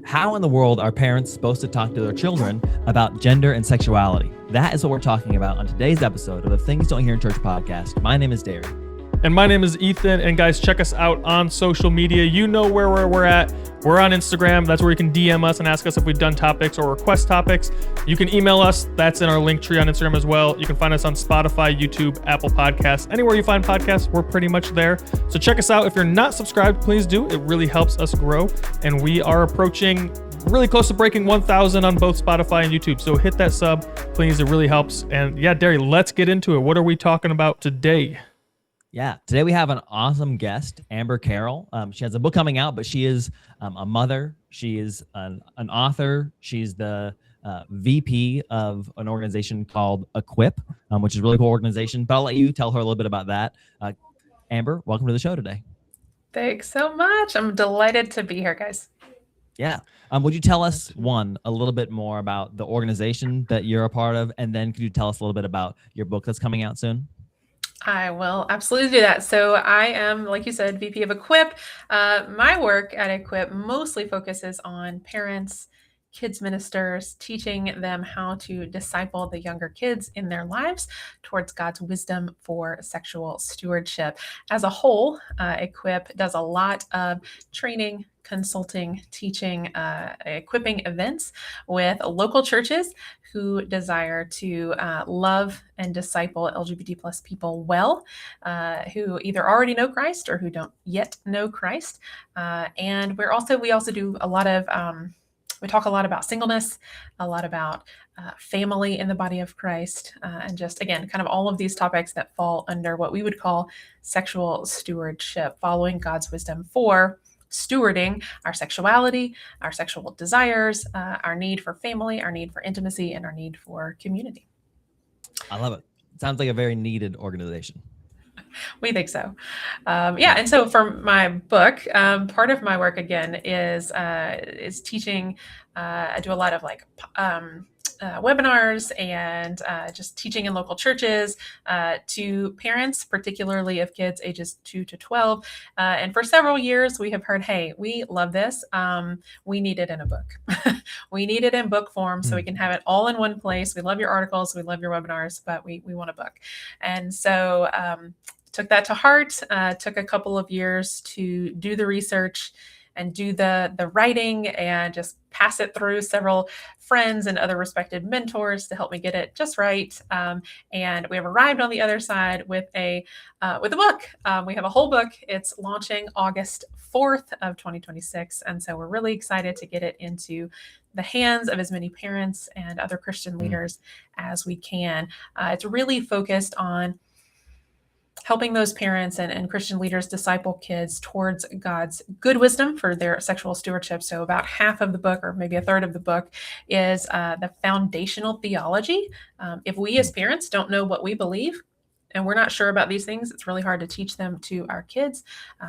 How in the world are parents supposed to talk to their children about gender and sexuality? That is what we're talking about on today's episode of the Things Don't Hear in Church podcast. My name is Derry. And my name is Ethan. And guys, check us out on social media. You know where we're at. We're on Instagram. That's where you can DM us and ask us if we've done topics or request topics. You can email us. That's in our link tree on Instagram as well. You can find us on Spotify, YouTube, Apple Podcasts. Anywhere you find podcasts, we're pretty much there. So check us out. If you're not subscribed, please do. It really helps us grow. And we are approaching really close to breaking 1,000 on both Spotify and YouTube. So hit that sub, please. It really helps. And yeah, Derry, let's get into it. What are we talking about today? Yeah, today we have an awesome guest, Amber Carroll. She has a book coming out, but she is a mother. She is an author. She's the VP of an organization called Equip, which is a really cool organization. But I'll let you tell her a little bit about that. Amber, welcome to the show today. Thanks so much. I'm delighted to be here, guys. Yeah. Would you tell us, a little bit more about the organization that you're a part of? And then could you tell us a little bit about your book that's coming out soon? I will absolutely do that. So I am, like you said, VP of Equip. My work at Equip mostly focuses on parents, kids ministers, teaching them how to disciple the younger kids in their lives towards God's wisdom for sexual stewardship. As a whole, Equip does a lot of training, consulting, teaching, equipping events with local churches who desire to love and disciple LGBT plus people well, who either already know Christ or who don't yet know Christ. And we also do a lot of, we talk a lot about singleness, a lot about family in the body of Christ, and just, again, kind of all of these topics that fall under what we would call sexual stewardship, following God's wisdom for stewarding our sexuality, our sexual desires, our need for family, our need for intimacy, and our need for community. I love it. Sounds like a very needed organization. We think so. And so for my book, part of my work, again, is teaching. I do a lot of webinars and just teaching in local churches to parents, particularly of kids ages 2 to 12. And for several years, we have heard, hey, we love this. We need it in a book. We need it in book form so we can have it all in one place. We love your articles. We love your webinars, but we want a book. And so took that to heart, took a couple of years to do the research and do the writing and just pass it through several friends and other respected mentors to help me get it just right. And we have arrived on the other side with a book. We have a whole book. It's launching August 4th of 2026. And so we're really excited to get it into the hands of as many parents and other Christian leaders as we can. It's really focused on helping those parents and Christian leaders disciple kids towards God's good wisdom for their sexual stewardship. So about half of the book, or maybe a third of the book, is the foundational theology. If we as parents don't know what we believe, and we're not sure about these things, it's really hard to teach them to our kids.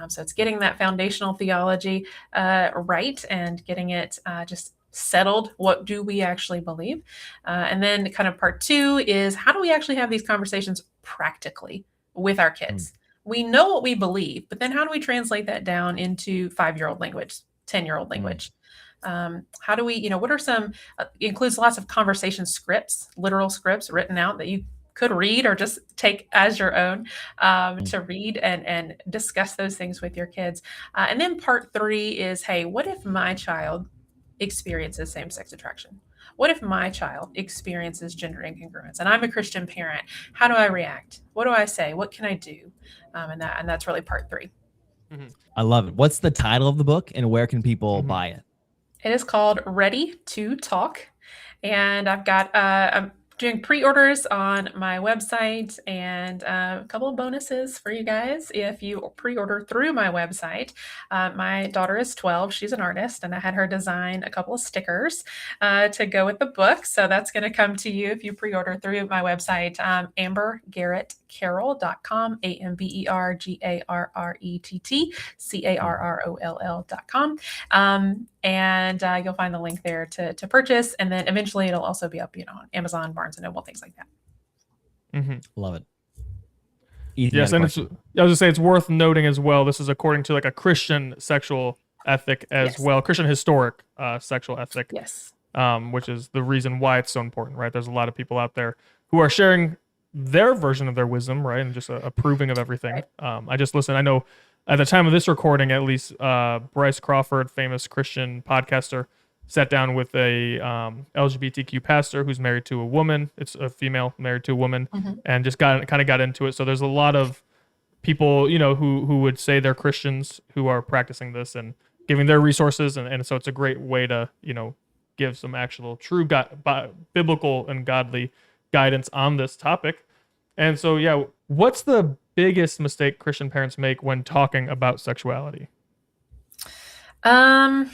So it's getting that foundational theology right and getting it just settled. What do we actually believe? And then kind of part 2 is, how do we actually have these conversations practically with our kids? We know what we believe, but then how do we translate that down into 5-year-old language, 10-year-old language? How do we, what are some, includes lots of conversation scripts, literal scripts written out that you could read or just take as your own, to read and discuss those things with your kids. And then part 3 is, hey, what if my child experiences same-sex attraction? What if my child experiences gender incongruence and I'm a Christian parent? How do I react? What do I say? What can I do? And that's really part 3. I love it. What's the title of the book and where can people buy it? It is called Ready to Talk. And I've got, I'm doing pre-orders on my website and a couple of bonuses for you guys if you pre-order through my website. My daughter is 12. She's an artist, and I had her design a couple of stickers to go with the book. So that's going to come to you if you pre-order through my website, ambergarrettcarroll.com, AMBERGARRETTCARROLL.com. And you'll find the link there to purchase. And then eventually it'll also be up, on Amazon, Barnes and Noble, things like that. Love it. Ethan, yes, and I was going to say, it's worth noting as well, this is according to like a Christian sexual ethic as Yes. well, Christian historic sexual ethic, Yes. which is the reason why it's so important, right? There's a lot of people out there who are sharing their version of their wisdom, right, and just approving of everything. Right. I just listened. I know at the time of this recording, at least, Bryce Crawford, famous Christian podcaster, sat down with a LGBTQ pastor who's married to a woman. It's a female married to a woman, and just got into it. So there's a lot of people, who would say they're Christians who are practicing this and giving their resources, and so it's a great way to give some actual true biblical and godly guidance on this topic. And so, yeah, what's the biggest mistake Christian parents make when talking about sexuality? I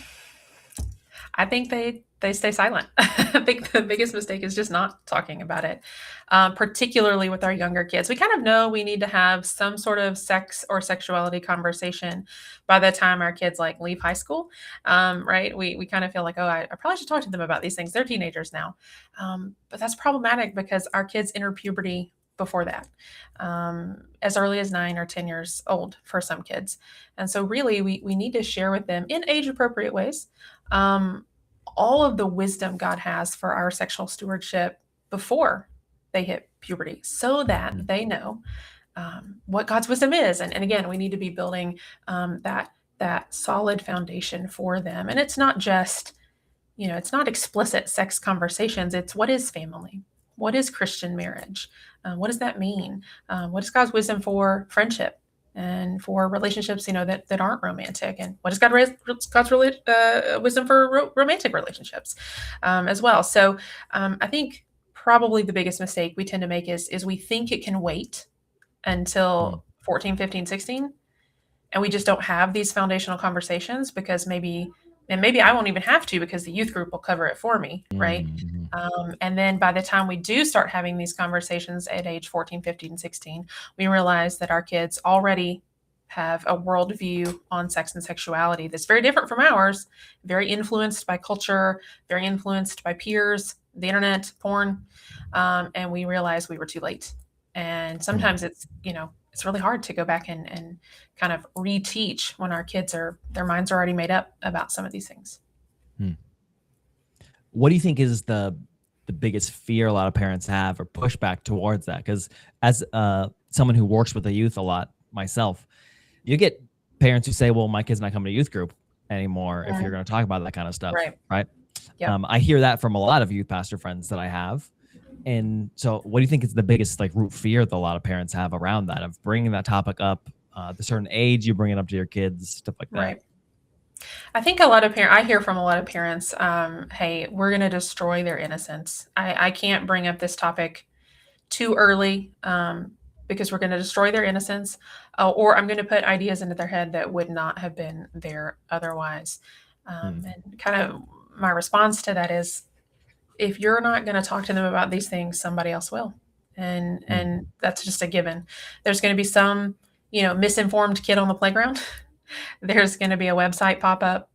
think they stay silent. I think the biggest mistake is just not talking about it, particularly with our younger kids. We kind of know we need to have some sort of sex or sexuality conversation by the time our kids leave high school, right? We kind of feel like, oh, I probably should talk to them about these things. They're teenagers now, but that's problematic because our kids enter puberty before that, as early as 9 or 10 years old for some kids. And so really we need to share with them in age appropriate ways, all of the wisdom God has for our sexual stewardship before they hit puberty so that they know what God's wisdom is. And again, we need to be building that solid foundation for them. And it's not just, it's not explicit sex conversations. It's what is family? What is Christian marriage? What does that mean? What is God's wisdom for friendship and for relationships, that aren't romantic? And what is God's wisdom for romantic relationships as well? So I think probably the biggest mistake we tend to make is we think it can wait until 14, 15, 16. And we just don't have these foundational conversations because maybe I won't even have to because the youth group will cover it for me, right? And then by the time we do start having these conversations at age 14, 15, 16, we realize that our kids already have a worldview on sex and sexuality that's very different from ours, very influenced by culture, very influenced by peers, the internet, porn, and we realize we were too late. And sometimes it's really hard to go back and kind of reteach when our kids their minds are already made up about some of these things. What do you think is the biggest fear a lot of parents have or pushback towards that? Because as someone who works with the youth a lot myself, you get parents who say, well, my kid's not coming to youth group anymore if you're going to talk about that kind of stuff, right? Yep. I hear that from a lot of youth pastor friends that I have. And so what do you think is the biggest root fear that a lot of parents have around that, of bringing that topic up, the certain age you bring it up to your kids, stuff like that? Right. I think I hear from a lot of parents, hey, we're going to destroy their innocence. I can't bring up this topic too early because we're going to destroy their innocence, or I'm going to put ideas into their head that would not have been there otherwise. And kind of my response to that is, if you're not going to talk to them about these things, somebody else will. And that's just a given. There's going to be some, misinformed kid on the playground. There's going to be a website pop up.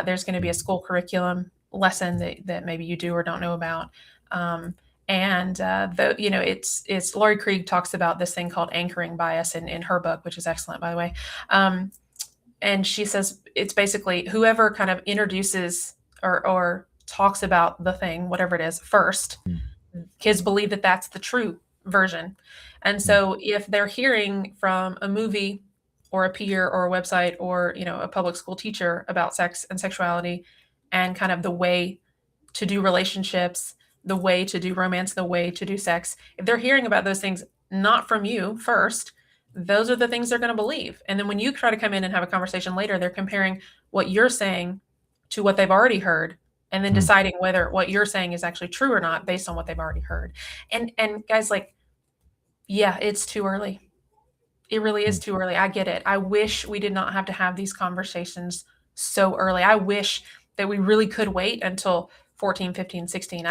There's going to be a school curriculum lesson that maybe you do or don't know about. It's Laurie Krieg talks about this thing called anchoring bias in her book, which is excellent, by the way. And she says it's basically whoever kind of introduces or talks about the thing, whatever it is, first, kids believe that that's the true version. And so if they're hearing from a movie or a peer or a website or, a public school teacher about sex and sexuality and kind of the way to do relationships, the way to do romance, the way to do sex, if they're hearing about those things not from you first, those are the things they're going to believe. And then when you try to come in and have a conversation later, they're comparing what you're saying to what they've already heard, and then deciding whether what you're saying is actually true or not based on what they've already heard. And guys, yeah, it's too early. It really is too early. I get it. I wish we did not have to have these conversations so early. I wish that we really could wait until 14, 15, 16.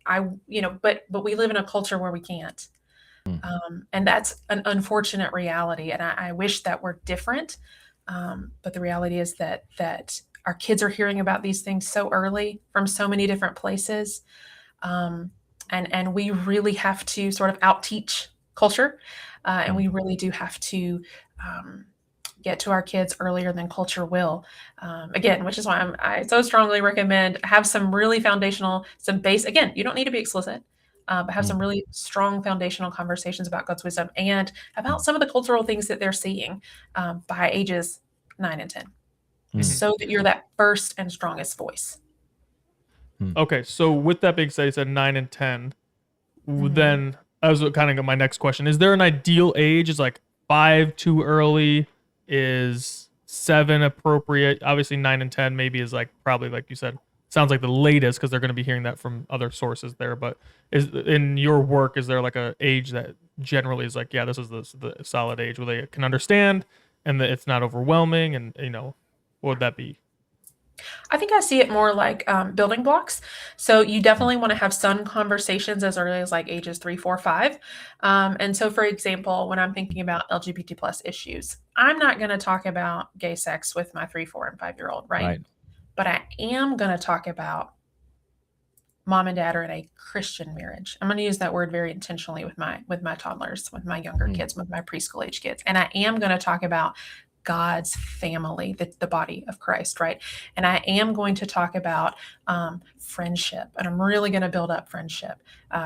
But we live in a culture where we can't. And that's an unfortunate reality. And I wish that were different. But the reality is that our kids are hearing about these things so early from so many different places. And we really have to sort of out-teach culture. And we really do have to get to our kids earlier than culture will. Again, which is why I so strongly recommend have some really foundational, some base. Again, you don't need to be explicit, but have some really strong foundational conversations about God's wisdom and about some of the cultural things that they're seeing by ages 9 and 10, so that you're that first and strongest voice. Okay, so with that being said, you said 9 and 10. Then that was kind of my next question. Is there an ideal age? Is like 5 too early? Is 7 appropriate? Obviously 9 and 10 maybe is like probably, like you said, sounds like the latest because they're going to be hearing that from other sources there. But is in your work, is there like a age that generally is like, yeah, this is the solid age where they can understand and that it's not overwhelming, and what would that be? I think I see it more like building blocks. So you definitely want to have some conversations as early as like ages 3, 4, 5. And so, for example, when I'm thinking about LGBT plus issues, I'm not going to talk about gay sex with my 3, 4, and 5-year-old, right? But I am going to talk about mom and dad are in a Christian marriage. I'm going to use that word very intentionally with my toddlers, with my younger kids, with my preschool age kids. And I am going to talk about God's family, the body of Christ, right? And I am going to talk about friendship, and I'm really going to build up friendship.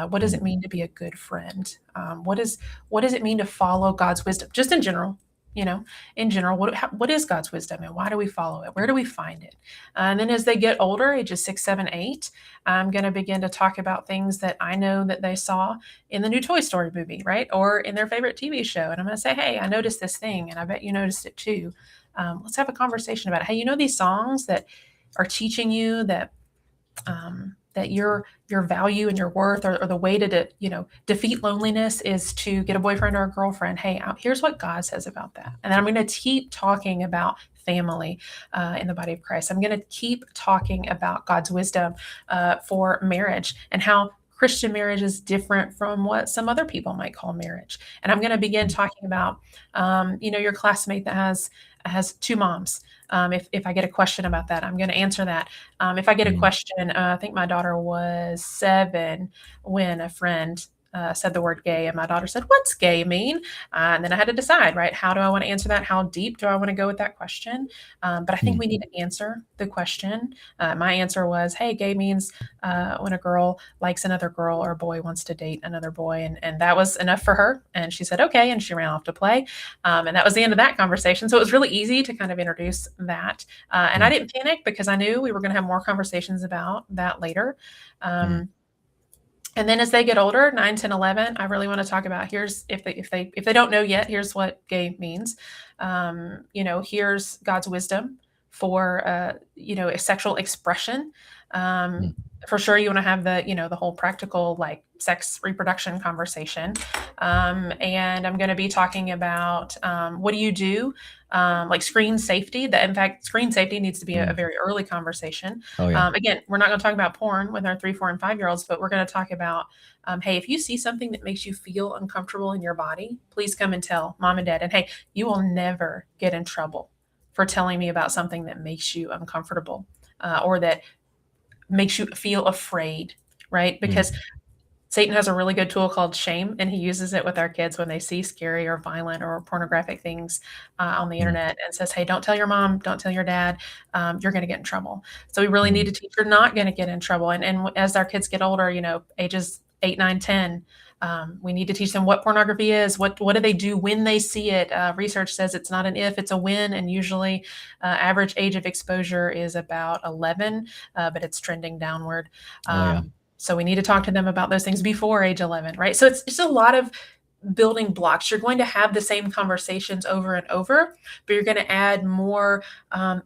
What does it mean to be a good friend? What does it mean to follow God's wisdom? Just in general, what is God's wisdom and why do we follow it? Where do we find it? And then as they get older, ages 6, 7, 8, I'm going to begin to talk about things that I know that they saw in the new Toy Story movie, right? Or in their favorite TV show. And I'm going to say, hey, I noticed this thing and I bet you noticed it too. Let's have a conversation about it. Hey, these songs that are teaching you that that your value and your worth, or the way to defeat loneliness is to get a boyfriend or a girlfriend. Hey, here's what God says about that. And then I'm going to keep talking about family in the body of Christ. I'm going to keep talking about God's wisdom for marriage and how Christian marriage is different from what some other people might call marriage. And I'm going to begin talking about, your classmate that has 2 moms. If I get a question about that, I'm going to answer that. If I get a question, I think my daughter was 7 when a friend said the word gay, and my daughter said, "What's gay mean?" And then I had to decide, right? How do I want to answer that? How deep do I want to go with that question? But I think we need to answer the question. My answer was, hey, gay means when a girl likes another girl or a boy wants to date another boy. And that was enough for her. And she said, okay. And she ran off to play. And that was the end of that conversation. So it was really easy to kind of introduce that. And I didn't panic because I knew we were going to have more conversations about that later. And then as they get older, 9, 10, 11, I really want to talk about if they don't know yet, here's what gay means. Here's God's wisdom for a sexual expression. For sure, you want to have the whole practical like sex reproduction conversation. And I'm going to be talking about what do you do, like screen safety. That in fact, screen safety needs to be a very early conversation. Oh, yeah. Again, we're not going to talk about porn with our 3, 4, and 5-year-olds, but we're going to talk about, hey, if you see something that makes you feel uncomfortable in your body, please come and tell mom and dad. And hey, you will never get in trouble for telling me about something that makes you uncomfortable or that makes you feel afraid, right? Because Satan has a really good tool called shame, and he uses it with our kids when they see scary or violent or pornographic things on the internet, and says, hey, don't tell your mom, don't tell your dad, you're going to get in trouble. So we really need to teach you're not going to get in trouble. And as our kids get older, ages 8, 9, 10, we need to teach them what pornography is. What do they do when they see it? Research says it's not an if, it's a when. And usually average age of exposure is about 11, but it's trending downward. So we need to talk to them about those things before age 11, right? So it's a lot of building blocks. You're going to have the same conversations over and over, but you're going to add more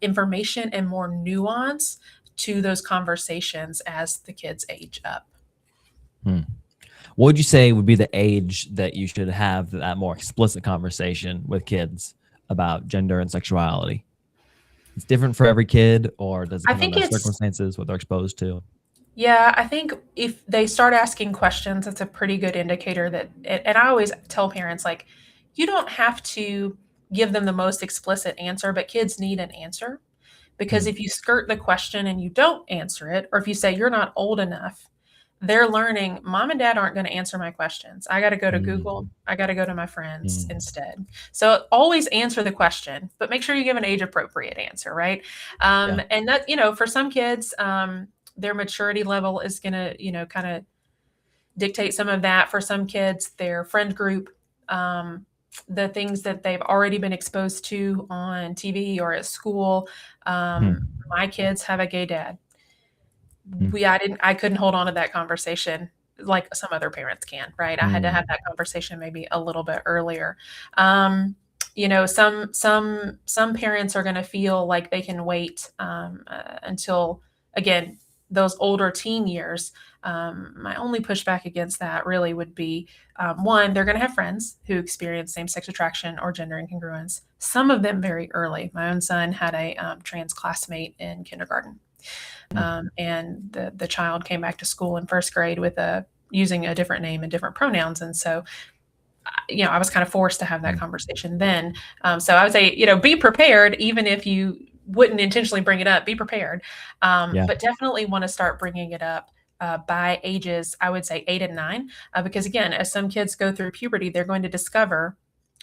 information and more nuance to those conversations as the kids age up. What would you say would be the age that you should have that more explicit conversation with kids about gender and sexuality? It's different for every kid, or does it depend on their circumstances, what they're exposed to? Yeah, I think if they start asking questions, that's a pretty good indicator that, and I always tell parents, like, you don't have to give them the most explicit answer, but kids need an answer. Because if you skirt the question and you don't answer it, or if you say you're not old enough, they're learning mom and dad aren't going to answer my questions. I got to go to Google. Mm. I got to go to my friends Mm. instead. So always answer the question, but make sure you give an age appropriate answer, right? Yeah. And that, for some kids, their maturity level is going to, kind of dictate some of that. For some kids, their friend group, the things that they've already been exposed to on TV or at school. My kids have a gay dad. I couldn't hold on to that conversation like some other parents can, right? I had to have that conversation maybe a little bit earlier. Some parents are going to feel like they can wait until, again, those older teen years. My only pushback against that really would be, one, they're going to have friends who experience same-sex attraction or gender incongruence. Some of them very early. My own son had a trans classmate in kindergarten. And the child came back to school in first grade with using a different name and different pronouns. And so, I was kind of forced to have that conversation then. So I would say, be prepared, even if you wouldn't intentionally bring it up, be prepared. But definitely want to start bringing it up by ages, I would say 8 and 9, because again, as some kids go through puberty, they're going to discover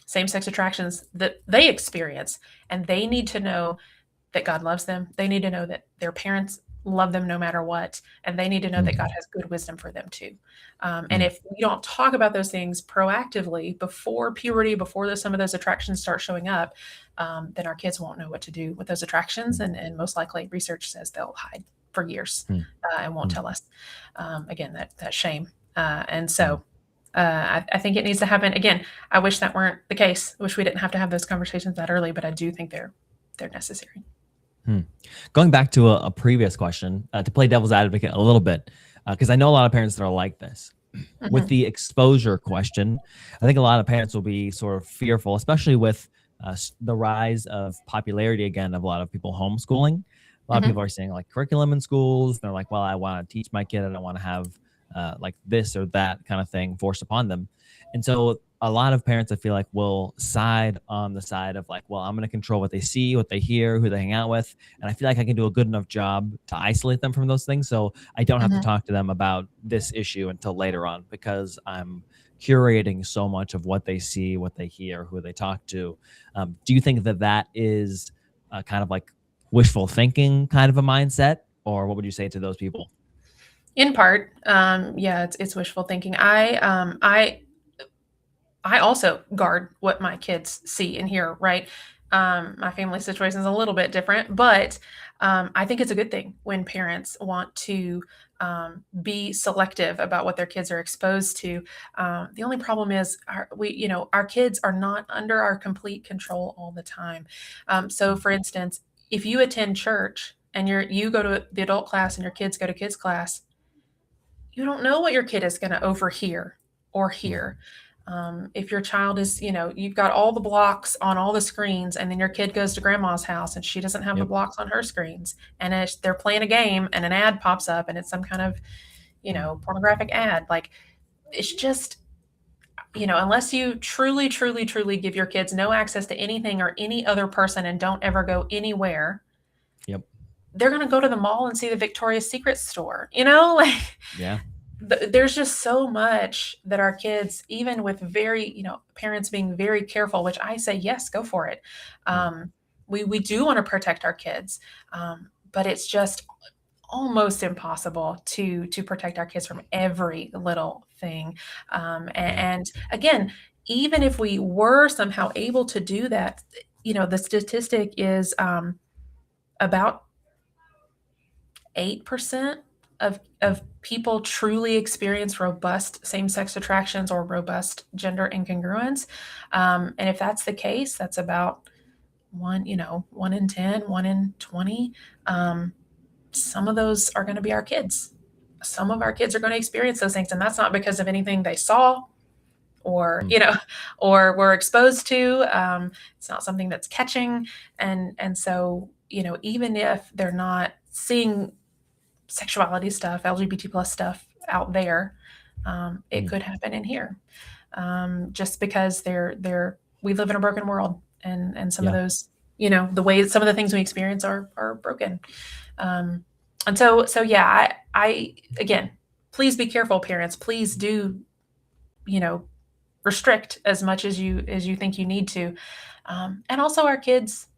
same-sex attractions that they experience, and they need to know that God loves them. They need to know that their parents love them no matter what. And they need to know that God has good wisdom for them too. And if we don't talk about those things proactively before puberty, before some of those attractions start showing up, then our kids won't know what to do with those attractions. And most likely research says they'll hide for years and won't tell us. Again, that shame. And so I think it needs to happen. Again, I wish that weren't the case. I wish we didn't have to have those conversations that early, but I do think they're necessary. Going back to a previous question, to play devil's advocate a little bit, because I know a lot of parents that are like this. With the exposure question, I think a lot of parents will be sort of fearful, especially with the rise of popularity again of a lot of people homeschooling. A lot of people are saying like curriculum in schools. They're like, well, I want to teach my kid. I don't want to have like this or that kind of thing forced upon them. And so a lot of parents, I feel like, will side on the side of like, well, I'm going to control what they see, what they hear, who they hang out with. And I feel like I can do a good enough job to isolate them from those things. So I don't have to talk to them about this issue until later on, because I'm curating so much of what they see, what they hear, who they talk to. Do you think that that is kind of like wishful thinking kind of a mindset? Or what would you say to those people? In part, yeah, it's wishful thinking. I also guard what my kids see and hear, right? My family situation is a little bit different, but I think it's a good thing when parents want to be selective about what their kids are exposed to. The only problem is our kids are not under our complete control all the time. So for instance, if you attend church and you go to the adult class and your kids go to kids class, you don't know what your kid is going to overhear or hear. If your child is, you've got all the blocks on all the screens, and then your kid goes to grandma's house and she doesn't have the blocks on her screens, and they're playing a game and an ad pops up and it's some kind of, pornographic ad. Like, it's just, unless you truly, truly, truly give your kids no access to anything or any other person and don't ever go anywhere, they're going to go to the mall and see the Victoria's Secret store, there's just so much that our kids, even with very, parents being very careful, which I say, yes, go for it. We do want to protect our kids, but it's just almost impossible to protect our kids from every little thing. And again, even if we were somehow able to do that, the statistic is about 8% of people truly experience robust same-sex attractions or robust gender incongruence. And if that's the case, that's about 1 in 10, 1 in 20. Some of those are going to be our kids. Some of our kids are going to experience those things. And that's not because of anything they saw or, or were exposed to. It's not something that's catching. And so, even if they're not seeing sexuality stuff, LGBT plus stuff out there, it could happen in here, just because we live in a broken world, and some of those, the ways, some of the things we experience are broken. And so yeah, I again, please be careful, parents. Please do, restrict as much as you think you need to. And also, our kids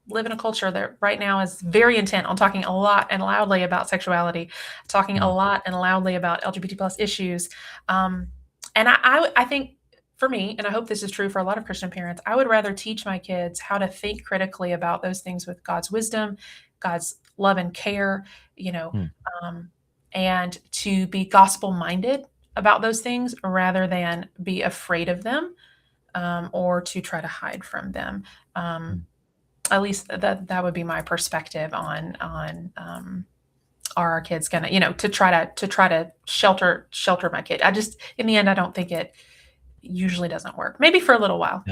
live in a culture that right now is very intent on talking a lot and loudly about sexuality, talking a lot and loudly about LGBT plus issues. And I think, for me, and I hope this is true for a lot of Christian parents, I would rather teach my kids how to think critically about those things with God's wisdom, God's love and care, and to be gospel minded about those things rather than be afraid of them, or to try to hide from them. At least that would be my perspective on are our kids gonna, to try to shelter my kid. In the end, I don't think it usually doesn't work. Maybe for a little while,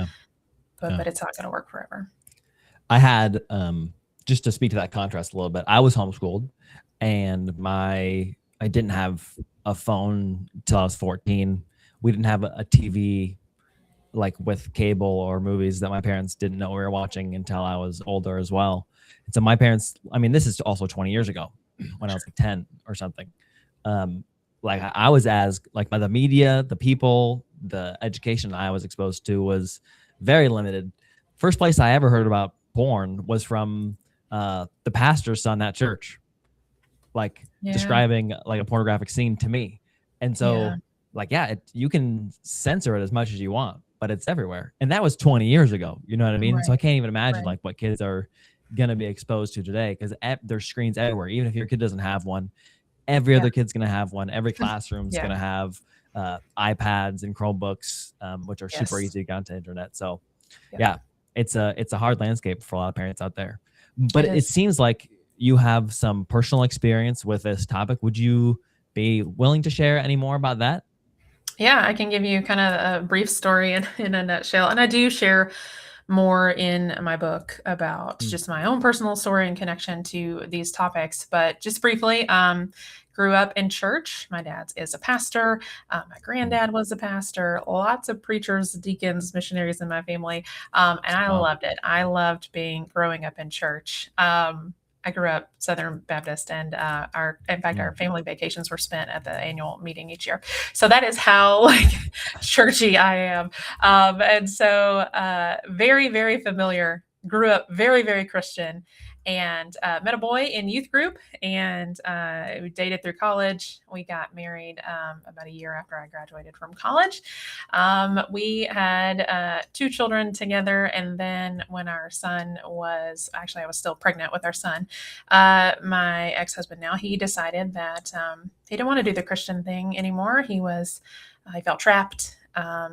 but it's not going to work forever. I had, just to speak to that contrast a little bit, I was homeschooled, and I didn't have a phone till I was 14. We didn't have a TV like with cable or movies that my parents didn't know we were watching until I was older as well. And so my parents, I mean, this is also 20 years ago when I was like 10 or something. Like I was as like by the media, the people, the education I was exposed to was very limited. First place I ever heard about porn was from the pastor's son at church, like describing like a pornographic scene to me. And so you can censor it as much as you want, but it's everywhere. And that was 20 years ago. You know what I mean? Right. So I can't even imagine like what kids are going to be exposed to today, because there's screens everywhere. Even if your kid doesn't have one, every other kid's going to have one. Every classroom's going to have iPads and Chromebooks, which are super easy to get onto the internet. So it's a hard landscape for a lot of parents out there. But it seems like you have some personal experience with this topic. Would you be willing to share any more about that? Yeah, I can give you kind of a brief story in a nutshell. And I do share more in my book about just my own personal story and connection to these topics. But just briefly, grew up in church. My dad is a pastor. My granddad was a pastor. Lots of preachers, deacons, missionaries in my family. And I loved it. I loved growing up in church. I grew up Southern Baptist, and our family vacations were spent at the annual meeting each year. So that is how churchy I am. And so very, very familiar, grew up very, very Christian, and met a boy in youth group, and we dated through college. We got married about a year after I graduated from college. We had 2 children together, and then when our son was, actually I was still pregnant with our son, my ex-husband now, he decided that he didn't want to do the Christian thing anymore. He felt trapped.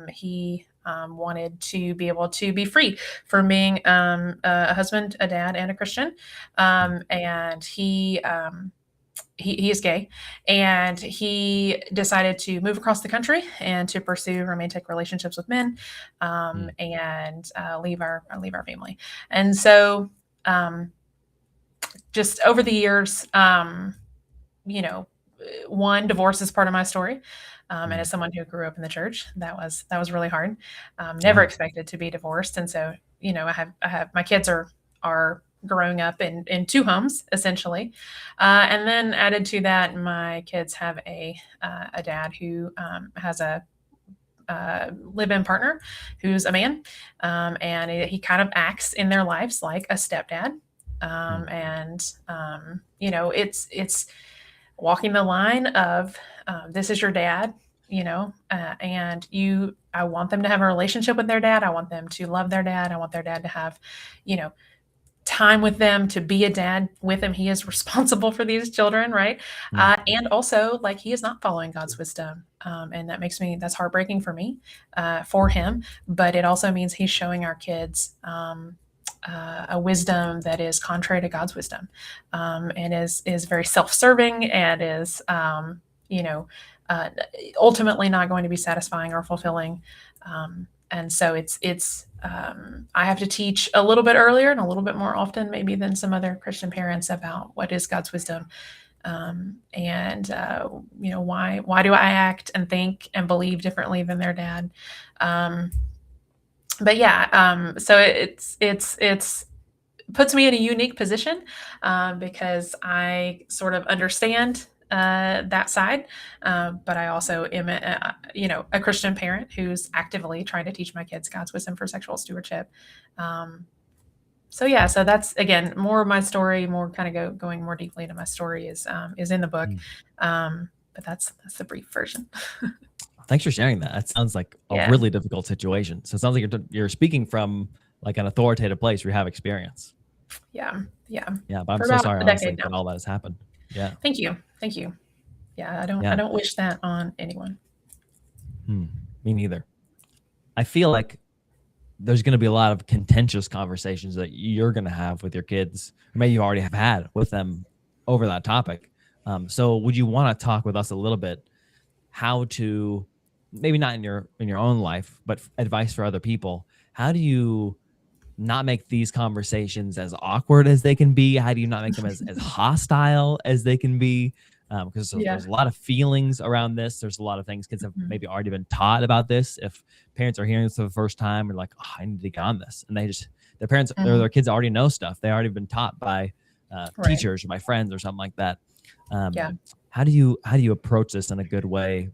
He wanted to be able to be free from being a husband, a dad, and a Christian. And he is gay, and he decided to move across the country and to pursue romantic relationships with men, and leave our family. And so just over the years, one, divorce is part of my story. And as someone who grew up in the church, that was really hard. Never expected to be divorced. And so, I have my kids are growing up in 2 homes essentially. And then added to that, my kids have a dad who has a live-in partner who's a man. And he kind of acts in their lives like a stepdad. It's walking the line of, this is your dad, and I want them to have a relationship with their dad. I want them to love their dad. I want their dad to have, time with them, to be a dad with him. He is responsible for these children, right? And also, he is not following God's wisdom. And that's heartbreaking for me, for him. But it also means he's showing our kids a wisdom that is contrary to God's wisdom, and is very self-serving, and is, ultimately not going to be satisfying or fulfilling. And so I have to teach a little bit earlier and a little bit more often maybe than some other Christian parents about what is God's wisdom. Why do I act and think and believe differently than their dad? So it's puts me in a unique position, because I sort of understand that side, but I also am a Christian parent who's actively trying to teach my kids God's wisdom for sexual stewardship. So yeah, so that's again more of my story, more kind of going more deeply into my story is in the book, but that's the brief version. Thanks for sharing that. That sounds like a Yeah. really difficult situation. So it sounds like you're speaking from like an authoritative place where you have experience. Yeah. Yeah, but I'm For so about sorry, a honestly, decade that now. all that has happened. Yeah, Thank you. Yeah, I yeah. don't wish that on anyone. Me neither. I feel like there's going to be a lot of contentious conversations that you're going to have with your kids, or maybe you already have had with them over that topic. So would you want to talk with us a little bit how to, maybe not in your own life, but advice for other people? How do you not make these conversations as awkward as they can be? How do you not make them as hostile as they can be? Because Yeah. there's a lot of feelings around this. There's a lot of things kids have Mhm. maybe already been taught about this. If parents are hearing this for the first time, and like, oh, I need to get on this, and their parents or Mhm. their kids already know stuff. They already been taught by Right. teachers or by friends or something like that. Yeah. How do you approach this in a good way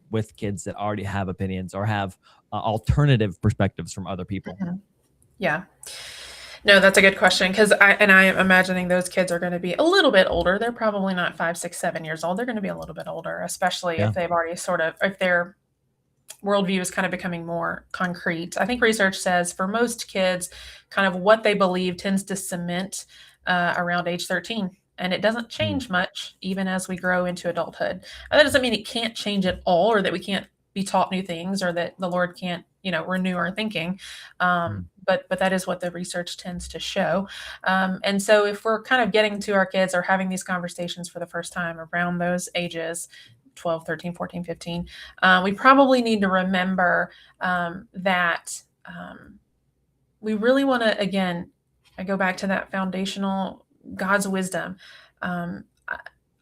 with kids that already have opinions or have alternative perspectives from other people? Mhm. Yeah. No, that's a good question because I am imagining those kids are going to be a little bit older. They're probably not 5, 6, 7 years old. They're going to be a little bit older, especially Yeah. if they've already if their worldview is kind of becoming more concrete. I think research says for most kids, kind of what they believe tends to cement around age 13. And it doesn't change much even as we grow into adulthood. That doesn't mean it can't change at all or that we can't be taught new things or that the Lord can't, renew our thinking. But that is what the research tends to show. And so if we're kind of getting to our kids or having these conversations for the first time around those ages, 12, 13, 14, 15, we probably need to remember that we really want to, again, I go back to that foundational God's wisdom. Um,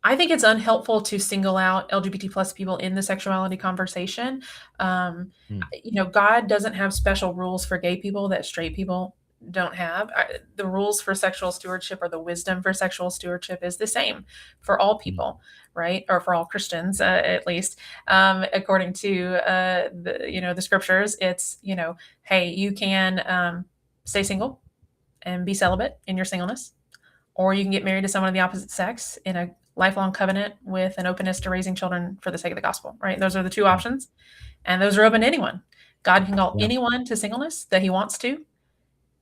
I think it's unhelpful to single out LGBT plus people in the sexuality conversation. Mm. God doesn't have special rules for gay people that straight people don't have. The rules for sexual stewardship or the wisdom for sexual stewardship is the same for all people, right? Or for all Christians, at least, according to the scriptures. It's hey, you can stay single and be celibate in your singleness, or you can get married to someone of the opposite sex in a lifelong covenant with an openness to raising children for the sake of the gospel, right? Those are the two options, and those are open to anyone. God can call anyone to singleness that he wants to,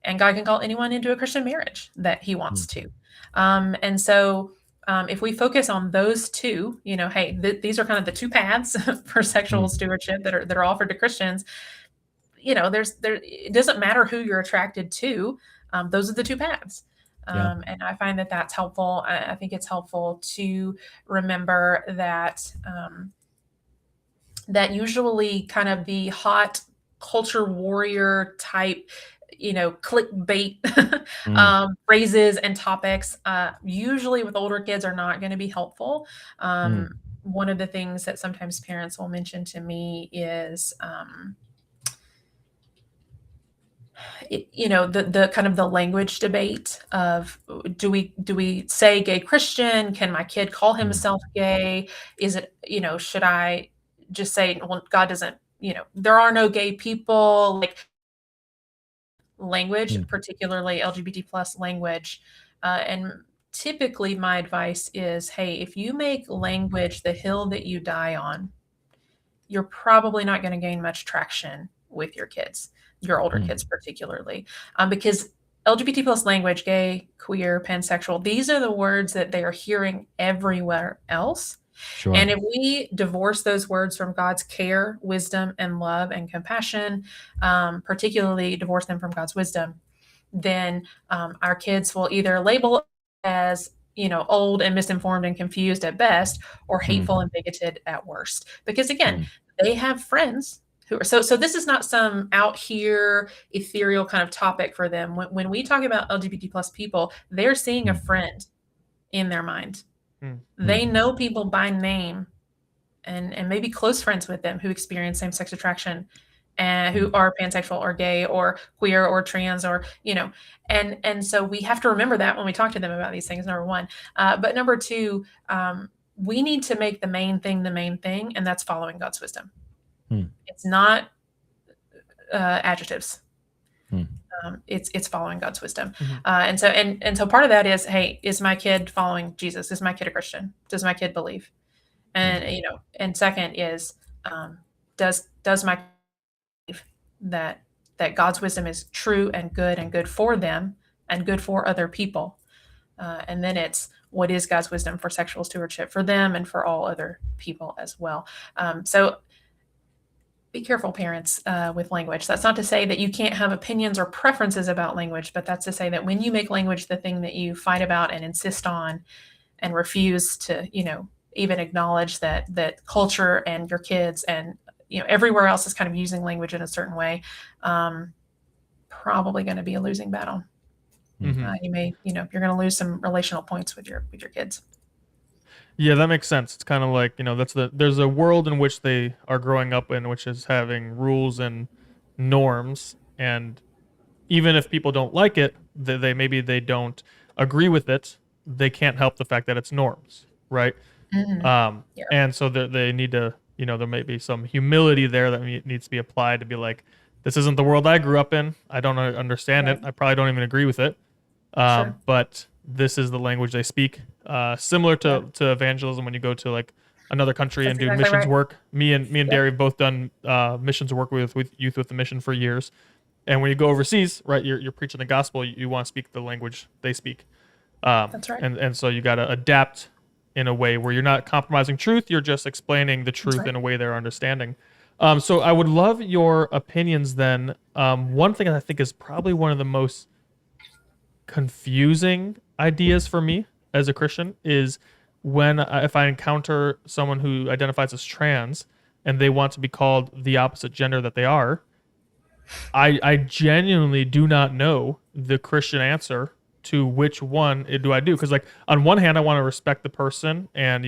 and God can call anyone into a Christian marriage that he wants to. And so if we focus on those two, hey, these are kind of the two paths for sexual stewardship that are offered to Christians. It doesn't matter who you're attracted to. Those are the two paths. And I find that that's helpful. I think it's helpful to remember that that usually kind of the hot culture warrior type, clickbait phrases and topics, usually with older kids are not going to be helpful. One of the things that sometimes parents will mention to me is, the kind of the language debate of do we say gay Christian? Can my kid call himself gay? Is it, should I just say, well, God doesn't, there are no gay people, like language, particularly LGBT plus language. And typically my advice is, hey, if you make language the hill that you die on, you're probably not going to gain much traction with your kids, your older kids particularly, because LGBT plus language, gay, queer, pansexual, these are the words that they are hearing everywhere else. Sure. And if we divorce those words from God's care, wisdom, and love and compassion, particularly divorce them from God's wisdom, then our kids will either label as old and misinformed and confused at best, or hateful and bigoted at worst. Because again, they have friends who are so this is not some out here ethereal kind of topic for them. When we talk about LGBT plus people, they're seeing a friend in their mind. They know people by name and maybe close friends with them who experience same-sex attraction and who are pansexual or gay or queer or trans or, and so we have to remember that when we talk to them about these things, number one. But number two, we need to make the main thing, and that's following God's wisdom. It's not adjectives. It's following God's wisdom. And so part of that is, hey, is my kid following Jesus? Is my kid a Christian? Does my kid believe? And and second is, does my kid believe that God's wisdom is true and good for them and good for other people? And then it's, what is God's wisdom for sexual stewardship for them and for all other people as well? So be careful, parents, with language. That's not to say that you can't have opinions or preferences about language, but that's to say that when you make language the thing that you fight about and insist on and refuse to, even acknowledge that culture and your kids and, everywhere else is kind of using language in a certain way, probably going to be a losing battle. You may, you're going to lose some relational points with your kids. Yeah, that makes sense. It's kind of like, there's a world in which they are growing up in, which is having rules and norms. And even if people don't like it, maybe they don't agree with it, they can't help the fact that it's norms, right? And so they need to, there may be some humility there that needs to be applied to be like, this isn't the world I grew up in. I don't understand it. I probably don't even agree with it. But this is the language they speak. Similar to evangelism, when you go to like another country and do missions work. Me and Derry have both done missions work with youth with the mission for years. And when you go overseas, right, you're preaching the gospel. You want to speak the language they speak. That's right. And so you got to adapt in a way where you're not compromising truth. You're just explaining the truth in a way they're understanding. So I would love your opinions then. One thing I think is probably one of the most confusing ideas for me as a Christian is when if I encounter someone who identifies as trans and they want to be called the opposite gender that they are, I genuinely do not know the Christian answer to which one do I do. Because like on one hand, I want to respect the person and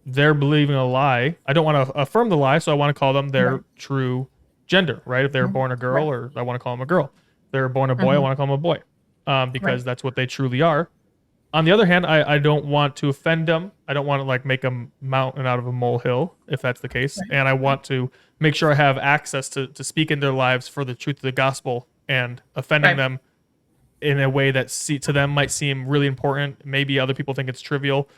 they're believing a lie. I don't want to affirm the lie, so I want to call them their true gender, right? If they're born a girl, or I want to call them a girl. If they're born a boy, I want to call them a boy. Because that's what they truly are. On the other hand, I don't want to offend them. I don't want to like make a mountain out of a molehill, if that's the case. And I want to make sure I have access to speak in their lives for the truth of the gospel, and offending them in a way that to them might seem really important. Maybe other people think it's trivial.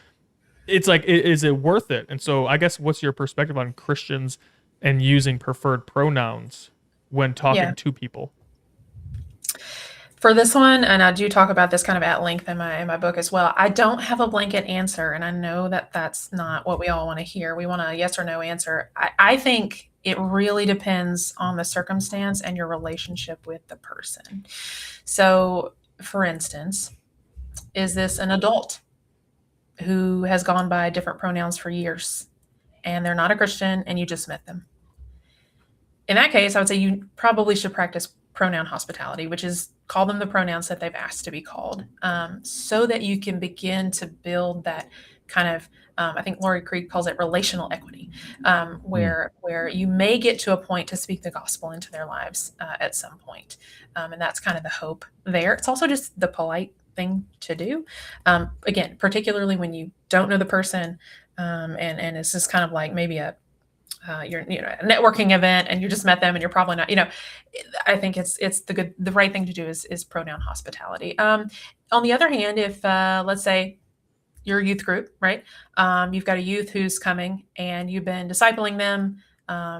It's like, is it worth it? And so I guess what's your perspective on Christians and using preferred pronouns when talking to people? For this one, and I do talk about this kind of at length in my book as well, I don't have a blanket answer, and I know that that's not what we all want to hear. We want a yes or no answer. I think it really depends on the circumstance and your relationship with the person. So, for instance, is this an adult who has gone by different pronouns for years, and they're not a Christian, and you just met them? In that case, I would say you probably should practice pronoun hospitality, which is call them the pronouns that they've asked to be called, so that you can begin to build that kind of, I think Laurie Creed calls it relational equity, where you may get to a point to speak the gospel into their lives at some point. And that's kind of the hope there. It's also just the polite thing to do. Again, particularly when you don't know the person, and it's just kind of like maybe a networking event and you just met them and you're probably not, I think it's the right thing to do is pronoun hospitality. On the other hand, if let's say you're a youth group, right? You've got a youth who's coming and you've been discipling them.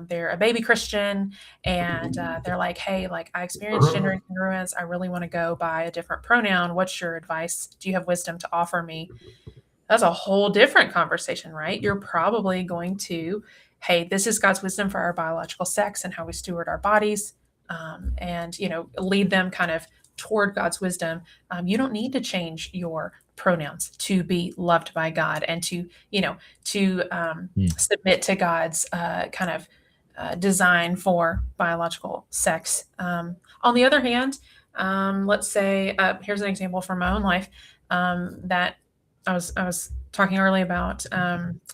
They're a baby Christian and they're like, hey, like I experienced gender incongruence. I really want to go by a different pronoun. What's your advice? Do you have wisdom to offer me? That's a whole different conversation, right? You're probably going to, hey, this is God's wisdom for our biological sex and how we steward our bodies, and lead them kind of toward God's wisdom. You don't need to change your pronouns to be loved by God and to submit to God's kind of design for biological sex. On the other hand, let's say here's an example from my own life that I was talking earlier about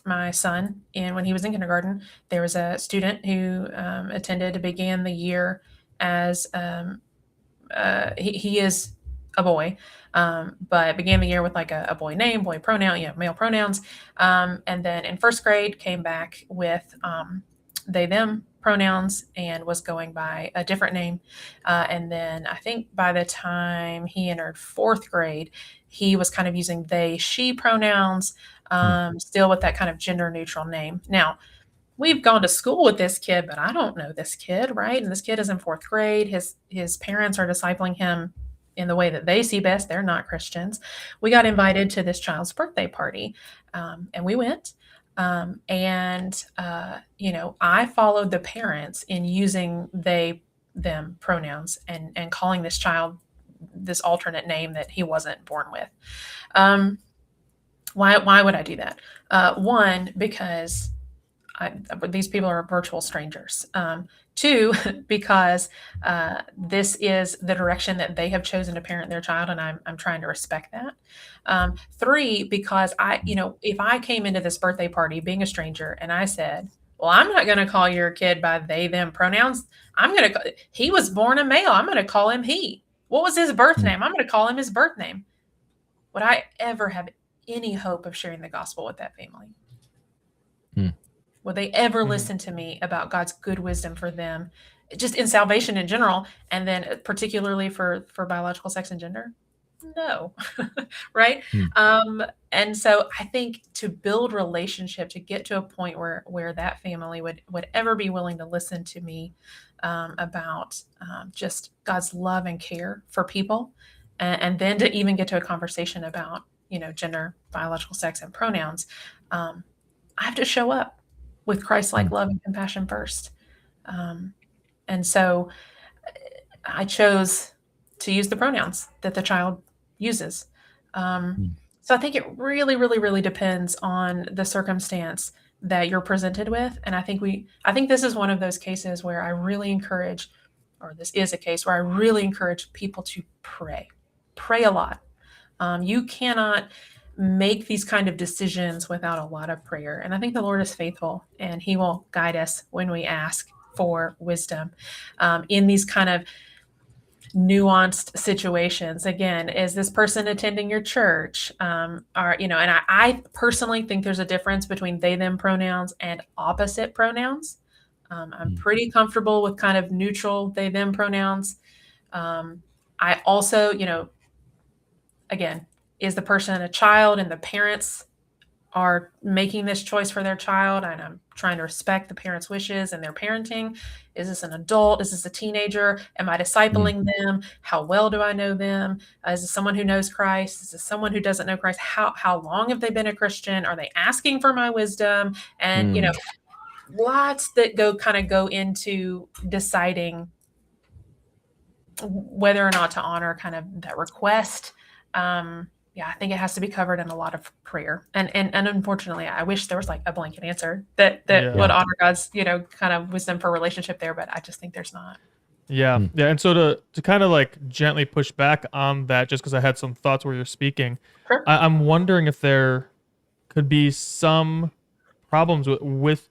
my son, and when he was in kindergarten, there was a student who attended to begin the year as he is a boy, but began the year with like a boy name, boy pronoun, male pronouns. And then in first grade came back with they, them pronouns and was going by a different name. And then I think by the time he entered fourth grade, he was kind of using they, she pronouns, still with that kind of gender neutral name. Now, we've gone to school with this kid, but I don't know this kid, right? And this kid is in fourth grade. His parents are discipling him in the way that they see best. They're not Christians. We got invited to this child's birthday party, and we went. I followed the parents in using they, them pronouns and calling this child this alternate name that he wasn't born with. Why would I do that? One, because these people are virtual strangers. Two, because this is the direction that they have chosen to parent their child, and I'm trying to respect that. Three, because if I came into this birthday party being a stranger and I said, well, I'm not going to call your kid by they, them pronouns. He was born a male. I'm going to call him he. What was his birth name? I'm going to call him his birth name. Would I ever have any hope of sharing the gospel with that family? Would they ever listen to me about God's good wisdom for them, just in salvation in general, and then particularly for biological sex and gender? No, right? And so I think to build relationship, to get to a point where that family would ever be willing to listen to me about just God's love and care for people, and then to even get to a conversation about gender, biological sex, and pronouns, I have to show up with Christ-like love and compassion first. And so I chose to use the pronouns that the child uses. So I think it really, really, really depends on the circumstance that you're presented with. And I think this is one of those cases where I really encourage, or this is a case where I really encourage people to pray a lot. You cannot make these kind of decisions without a lot of prayer. And I think the Lord is faithful, and he will guide us when we ask for wisdom in these kind of nuanced situations. Again, is this person attending your church? And I personally think there's a difference between they, them pronouns and opposite pronouns. I'm pretty comfortable with kind of neutral they, them pronouns. I also, again, is the person a child and the parents are making this choice for their child, and I'm trying to respect the parents' wishes and their parenting? Is this an adult? Is this a teenager? Am I discipling them? How well do I know them? Is this someone who knows Christ? Is this someone who doesn't know Christ? How long have they been a Christian? Are they asking for my wisdom? And lots that go into deciding whether or not to honor kind of that request. I think it has to be covered in a lot of prayer. And unfortunately, I wish there was like a blanket answer that would honor God's, kind of wisdom for relationship there, but I just think there's not. Yeah. And so to kind of like gently push back on that, just because I had some thoughts where you're speaking, Sure. I'm wondering if there could be some problems with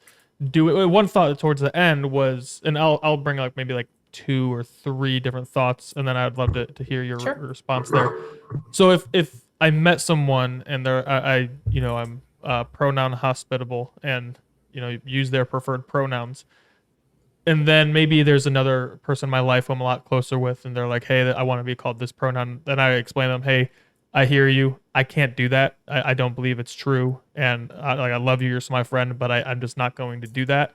doing. One thought towards the end was, and I'll bring like maybe like 2 or 3 different thoughts, and then I'd love to hear your response there. So if I met someone and I'm pronoun hospitable and use their preferred pronouns, and then maybe there's another person in my life who I'm a lot closer with, and they're like, hey, I want to be called this pronoun. Then I explain to them, hey, I hear you. I can't do that. I don't believe it's true, and I love you. You're my friend, but I'm just not going to do that.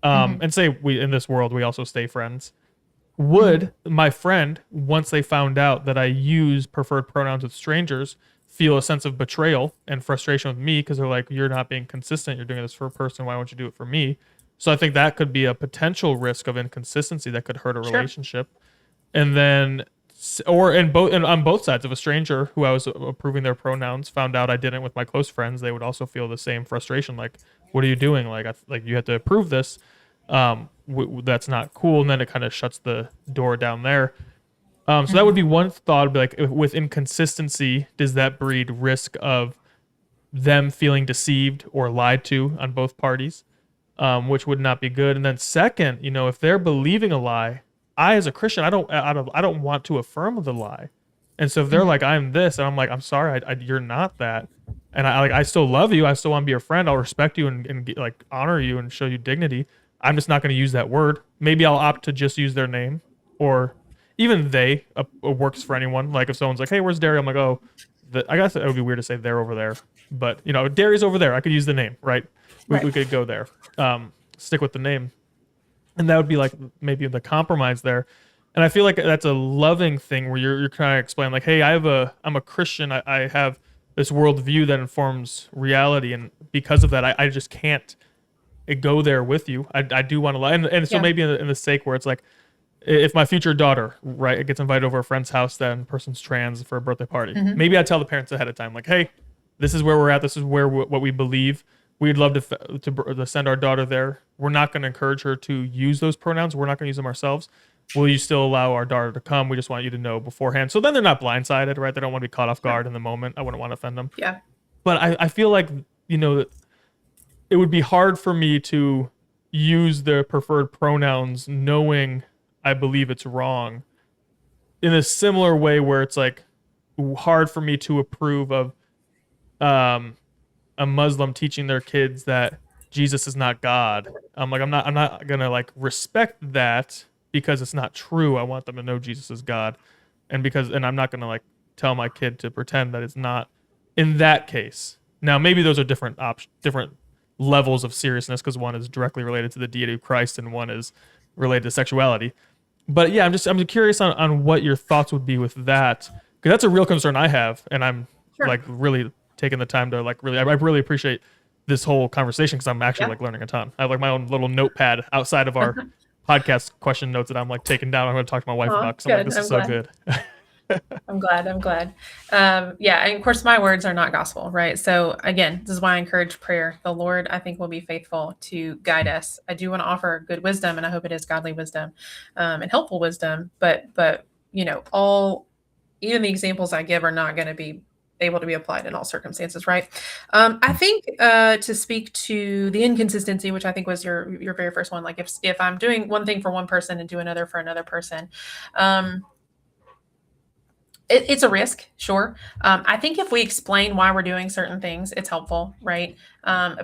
And say in this world we also stay friends. Would my friend, once they found out that I use preferred pronouns with strangers, feel a sense of betrayal and frustration with me because they're like, you're not being consistent. You're doing this for a person. Why won't you do it for me? So I think that could be a potential risk of inconsistency that could hurt a relationship. And then, or on both sides, of a stranger who I was approving their pronouns found out I didn't with my close friends, they would also feel the same frustration. Like, what are you doing? Like you have to approve this. That's not cool. And then it kind of shuts the door down there. So that would be one thought. Be like, with inconsistency, does that breed risk of them feeling deceived or lied to on both parties, which would not be good. And then second, if they're believing a lie, I as a Christian, I don't want to affirm the lie. And so if they're Mhm. like, I'm this, and I'm like, I'm sorry, you're not that. And I still love you. I still want to be your friend. I'll respect you and like honor you and show you dignity. I'm just not going to use that word. Maybe I'll opt to just use their name, or even they works for anyone. Like if someone's like, hey, where's Derry? I'm like, oh, I guess it would be weird to say they're over there, but Derry's over there. I could use the name, right? We Right. could go there. Stick with the name, and that would be like maybe the compromise there. And I feel like that's a loving thing where you're trying to explain like, hey, I'm a Christian. I have this worldview that informs reality, and because of that, I just can't go there with you. I do want to lie, and so Yeah. maybe in the sake where it's like, if my future daughter, right, gets invited over a friend's house, then person's trans for a birthday party, Mhm. maybe I tell the parents ahead of time, like, hey, this is where we're at. This is where what we believe. We'd love to send our daughter there. We're not going to encourage her to use those pronouns. We're not going to use them ourselves. Will you still allow our daughter to come? We just want you to know beforehand. So then they're not blindsided, right? They don't want to be caught off guard in the moment. I wouldn't want to offend them. Yeah. But I feel like, it would be hard for me to use the preferred pronouns knowing I believe it's wrong, in a similar way where it's like hard for me to approve of um, a Muslim teaching their kids that Jesus is not God. I'm like, I'm not gonna like respect that because it's not true. I want them to know Jesus is God, and I'm not gonna like tell my kid to pretend that it's not in that case. Now maybe those are different levels of seriousness, because one is directly related to the deity of Christ and one is related to sexuality. But yeah, I'm curious on what your thoughts would be with that, because that's a real concern I have, and I'm Sure. like really taking the time to like I really appreciate this whole conversation, because I'm actually Yeah. like learning a ton. I have like my own little notepad outside of our podcast question notes that I'm like taking down. I'm going to talk to my wife Aw, about, because I'm like, good. this I'm is so glad. good. I'm glad. I'm glad. Yeah, and of course, my words are not gospel, right? So again, this is why I encourage prayer. The Lord, I think, will be faithful to guide us. I do want to offer good wisdom, and I hope it is godly wisdom, and helpful wisdom. But all even the examples I give are not going to be able to be applied in all circumstances, right? I think to speak to the inconsistency, which I think was your very first one, like if I'm doing one thing for one person and do another for another person. Um, it's a risk, sure. I think if we explain why we're doing certain things, it's helpful, right?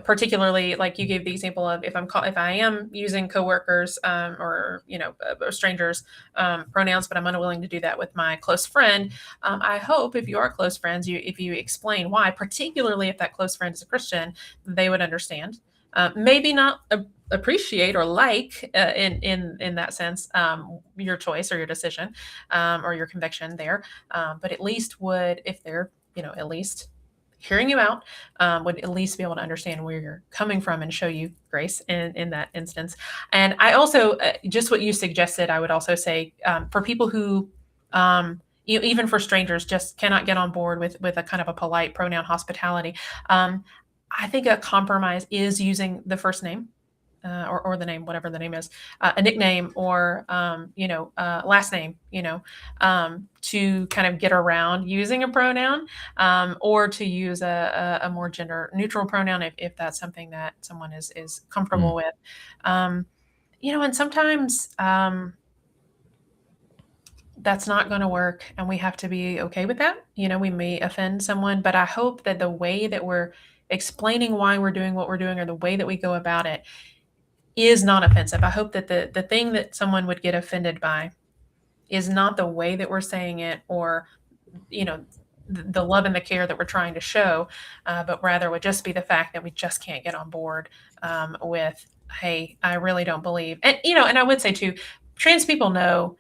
Particularly, like you gave the example of if I am using coworkers or or strangers pronouns, but I'm unwilling to do that with my close friend. I hope if you are close friends, if you explain why, particularly if that close friend is a Christian, they would understand. Maybe not appreciate or like in that sense your choice or your decision or your conviction there, but at least would, if they're at least hearing you out, would at least be able to understand where you're coming from and show you grace in that instance. And I also just what you suggested, I would also say for people who even for strangers just cannot get on board with a kind of a polite pronoun hospitality. I think a compromise is using the first name or the name, whatever the name is, a nickname or last name, to kind of get around using a pronoun, or to use a more gender neutral pronoun if that's something that someone is comfortable with. And sometimes that's not going to work, and we have to be okay with that. We may offend someone, but I hope that the way that we're explaining why we're doing what we're doing, or the way that we go about it, is not offensive. I hope that the thing that someone would get offended by is not the way that we're saying it, or the love and the care that we're trying to show, but rather would just be the fact that we just can't get on board with, hey, I really don't believe. And I would say too, trans people know,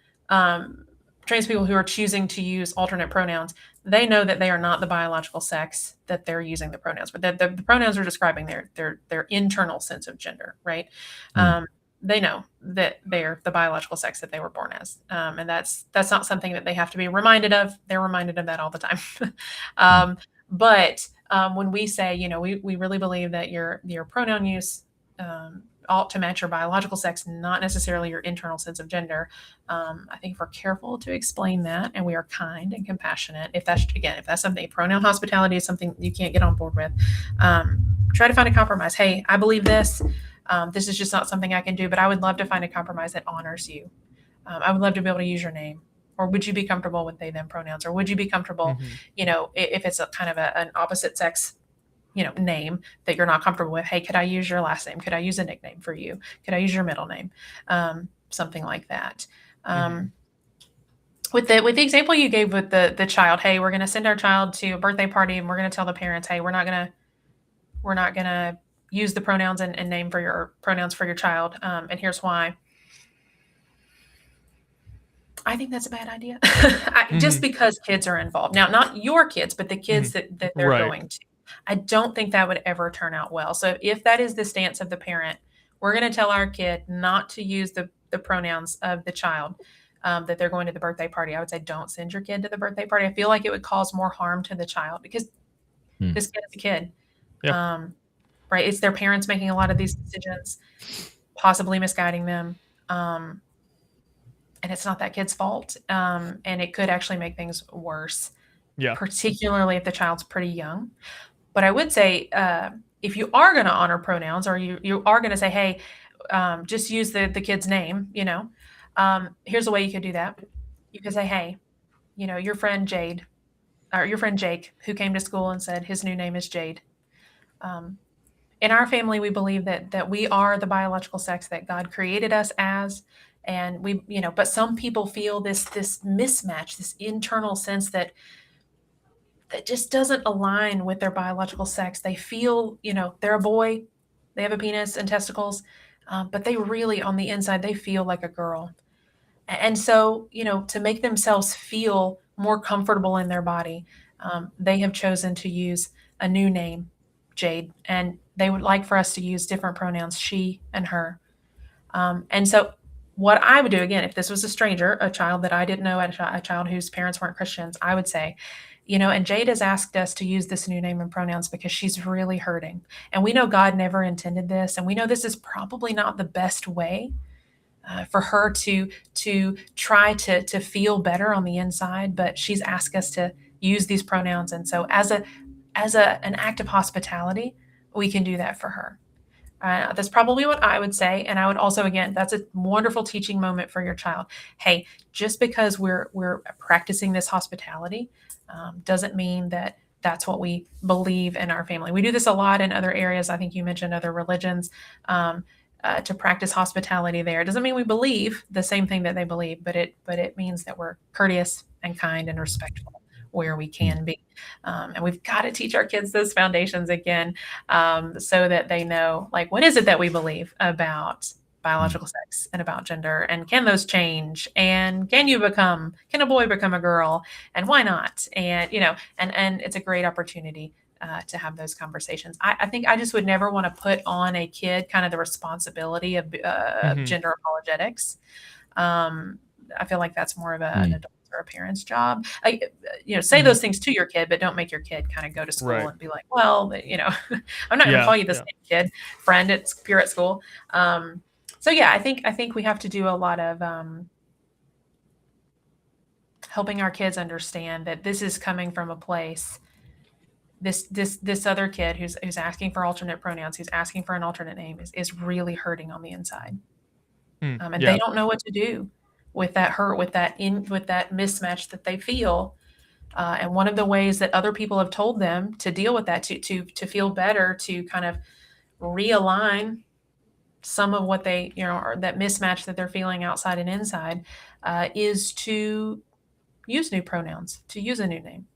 trans people who are choosing to use alternate pronouns, they know that they are not the biological sex that they're using the pronouns, but the pronouns are describing their internal sense of gender, right? They know that they're the biological sex that they were born as, and that's not something that they have to be reminded of. They're reminded of that all the time. But when we say, we really believe that your pronoun use ought to match your biological sex, not necessarily your internal sense of gender. I think if we're careful to explain that, and we are kind and compassionate, if that's something, pronoun hospitality is something you can't get on board with, try to find a compromise. Hey, I believe this. This is just not something I can do, but I would love to find a compromise that honors you. I would love to be able to use your name. Or would you be comfortable with they, them pronouns? Or would you be comfortable, if it's a kind of an opposite sex, name that you're not comfortable with? Hey, could I use your last name? Could I use a nickname for you? Could I use your middle name? Something like that. With the example you gave with the child, hey, we're going to send our child to a birthday party and we're going to tell the parents, hey, we're not going to use the pronouns and name for your pronouns for your child. And here's why. I think that's a bad idea. Just because kids are involved. Now, not your kids, but the kids that they're Right. going to. I don't think that would ever turn out well. So if that is the stance of the parent, we're going to tell our kid not to use the pronouns of the child that they're going to the birthday party. I would say don't send your kid to the birthday party. I feel like it would cause more harm to the child because this kid is a kid. Yeah. Right? It's their parents making a lot of these decisions, possibly misguiding them. And it's not that kid's fault. And it could actually make things worse. Yeah. Particularly if the child's pretty young. But I would say if you are going to honor pronouns, or you are going to say, hey, just use the kid's name, here's a way you could do that. You could say, hey, your friend Jade, or your friend Jake, who came to school and said his new name is Jade. In our family, we believe that we are the biological sex that God created us as. And we, but some people feel this mismatch, this internal sense that just doesn't align with their biological sex. They feel, they're a boy, they have a penis and testicles, but they really, on the inside, they feel like a girl. And so, to make themselves feel more comfortable in their body, they have chosen to use a new name, Jade, and they would like for us to use different pronouns, she and her. And so what I would do, again, if this was a stranger, a child that I didn't know, a child whose parents weren't Christians, I would say, and Jade has asked us to use this new name and pronouns because she's really hurting. And we know God never intended this. And we know this is probably not the best way for her to try to feel better on the inside, but she's asked us to use these pronouns. And so as an act of hospitality, we can do that for her. That's probably what I would say. And I would also, again, that's a wonderful teaching moment for your child. Hey, just because we're practicing this hospitality doesn't mean that that's what we believe in our family. We do this a lot in other areas. I think you mentioned other religions to practice hospitality there. It doesn't mean we believe the same thing that they believe, but it means that we're courteous and kind and respectful where we can be. And we've got to teach our kids those foundations again, so that they know, like, what is it that we believe about biological sex and about gender, and can those change? And can a boy become a girl? And why not? And, and it's a great opportunity to have those conversations. I think I just would never want to put on a kid kind of the responsibility of gender apologetics. I feel like that's more of an adult or a parent's job. Say those things to your kid, but don't make your kid kind of go to school and be like, well, I'm not going to call you this kid friend. It's pure at school. So yeah, I think we have to do a lot of helping our kids understand that this is coming from a place. This other kid who's asking for alternate pronouns, who's asking for an alternate name, is really hurting on the inside, and they don't know what to do with that hurt, with that mismatch that they feel. And one of the ways that other people have told them to deal with that, to feel better, to kind of realign some of what they, or that mismatch that they're feeling outside and inside, is to use new pronouns, to use a new name.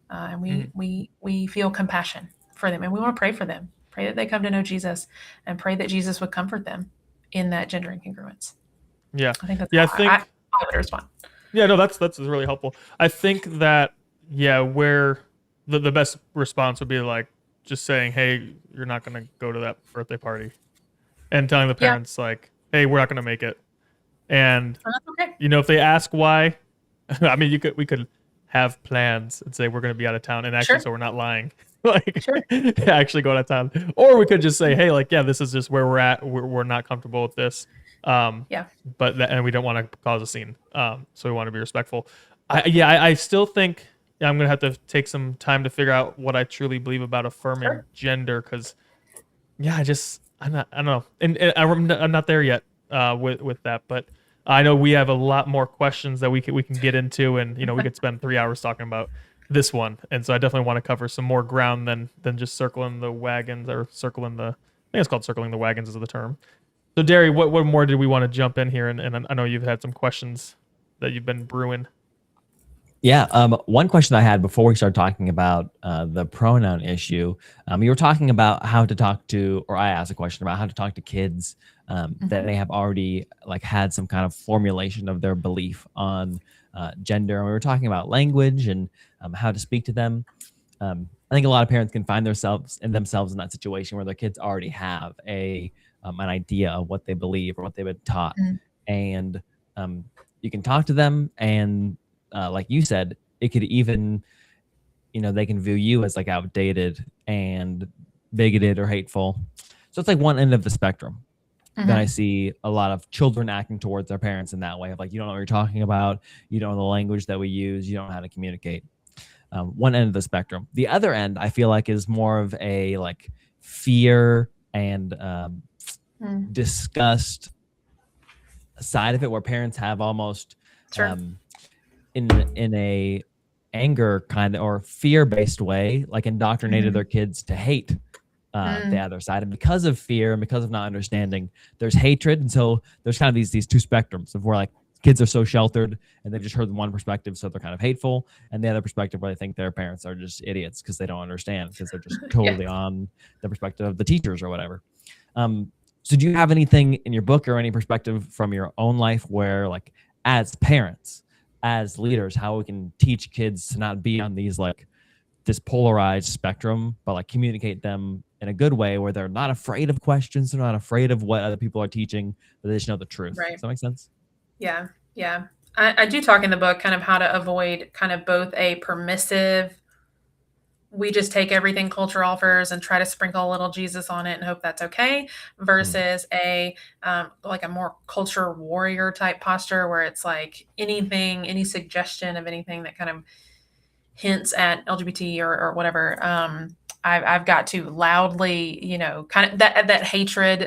And we feel compassion for them, and we want to pray for them, pray that they come to know Jesus, and pray that Jesus would comfort them in that gender incongruence. Yeah. I think that's I would respond. Yeah, no, that's really helpful. I think that, where the best response would be like just saying, hey, you're not going to go to that birthday party, and telling the parents like, hey, we're not going to make it. And, that's okay. If they ask why, I mean, we could have plans and say we're going to be out of town, and actually, so we're not lying. Actually going out of town. Or we could just say, hey, this is just where we're at. We're not comfortable with this. But and we don't want to cause a scene. So we want to be respectful. I still think I'm gonna have to take some time to figure out what I truly believe about affirming gender, because I don't know, and I'm not there yet with that. But I know we have a lot more questions that we can get into, and we could spend 3 hours talking about this one. And so I definitely want to cover some more ground than just circling the wagons or circling the. I think it's called circling the wagons is the term. So, Derry, what more did we want to jump in here? And I know you've had some questions that you've been brewing. Yeah. One question I had before we started talking about the pronoun issue, you were talking about how to talk to, or I asked a question about how to talk to kids that they have already like had some kind of formulation of their belief on gender. And we were talking about language and how to speak to them. I think a lot of parents can find themselves in that situation where their kids already have an idea of what they believe or what they've been taught, and you can talk to them, and like you said, it could even, they can view you as like outdated and bigoted or hateful. So it's like one end of the spectrum. Then I see a lot of children acting towards their parents in that way of like, you don't know what you're talking about, you don't know the language that we use, you don't know how to communicate. One end of the spectrum. The other end, I feel like, is more of a like fear and disgust side of it, where parents have almost in a anger kind of or fear-based way, like indoctrinated their kids to hate the other side. And because of fear and because of not understanding, there's hatred. And so there's kind of these two spectrums of where like kids are so sheltered and they've just heard one perspective, so they're kind of hateful, and the other perspective where they think their parents are just idiots because they don't understand, because they're just totally on the perspective of the teachers or whatever. So do you have anything in your book or any perspective from your own life where, like, as parents, as leaders, how we can teach kids to not be on these like this polarized spectrum, but like communicate them in a good way where they're not afraid of questions, they're not afraid of what other people are teaching, but they just know the truth. Right. Does that make sense? Yeah. Yeah. I do talk in the book kind of how to avoid kind of both a permissive, we just take everything culture offers and try to sprinkle a little Jesus on it and hope that's okay, versus a like a more culture warrior type posture where it's like any suggestion of anything that kind of hints at LGBT or whatever. I've got to loudly, kind of that hatred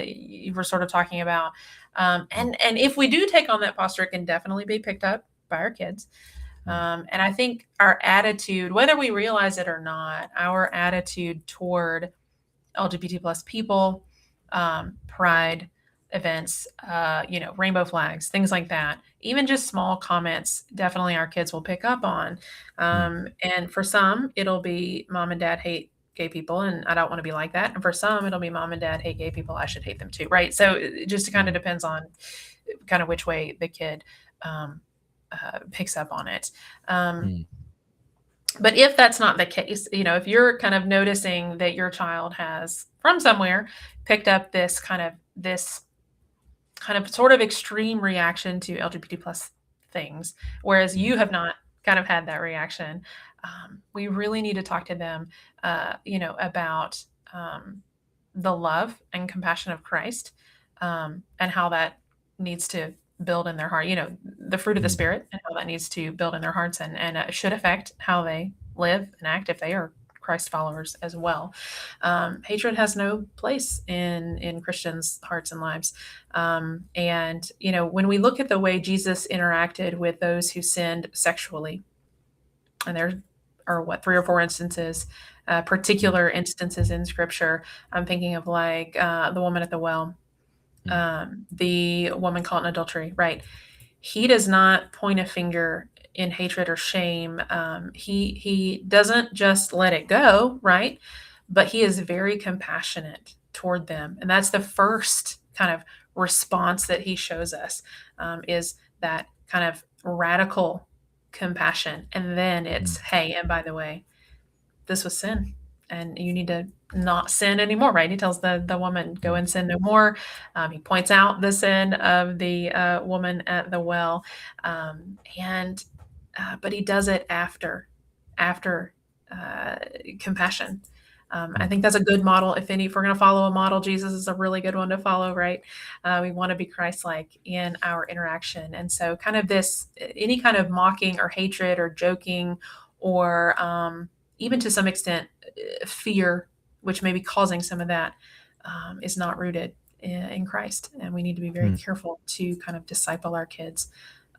you were sort of talking about. And if we do take on that posture, it can definitely be picked up by our kids. And I think our attitude, whether we realize it or not, our attitude toward LGBT plus people, pride events, rainbow flags, things like that, even just small comments, definitely our kids will pick up on. And for some, it'll be mom and dad hate gay people and I don't want to be like that. And for some, it'll be mom and dad hate gay people, I should hate them too. Right. So it just kind of depends on kind of which way the kid picks up on it. But if that's not the case, if you're kind of noticing that your child has from somewhere picked up this kind of sort of extreme reaction to LGBT plus things, whereas you have not kind of had that reaction, we really need to talk to them, about the love and compassion of Christ, and how that needs to build in their heart, the fruit of the Spirit, and how that needs to build in their hearts and should affect how they live and act if they are Christ followers as well. Hatred has no place in Christians' hearts and lives. And, when we look at the way Jesus interacted with those who sinned sexually, and there are 3 or 4 instances, particular instances in Scripture. I'm thinking of like the woman at the well, the woman caught in adultery, right? He does not point a finger in hatred or shame. He doesn't just let it go, right? But he is very compassionate toward them. And that's the first kind of response that he shows us, is that kind of radical compassion. And then it's, hey, and by the way, this was sin and you need to not sin anymore, right? He tells the woman, go and sin no more. He points out the sin of the woman at the well. But he does it after compassion. I think that's a good model. If we're going to follow a model, Jesus is a really good one to follow, right? We want to be Christ-like in our interaction. And so kind of any kind of mocking or hatred or joking or even to some extent fear, which may be causing some of that, is not rooted in Christ, and we need to be very careful to kind of disciple our kids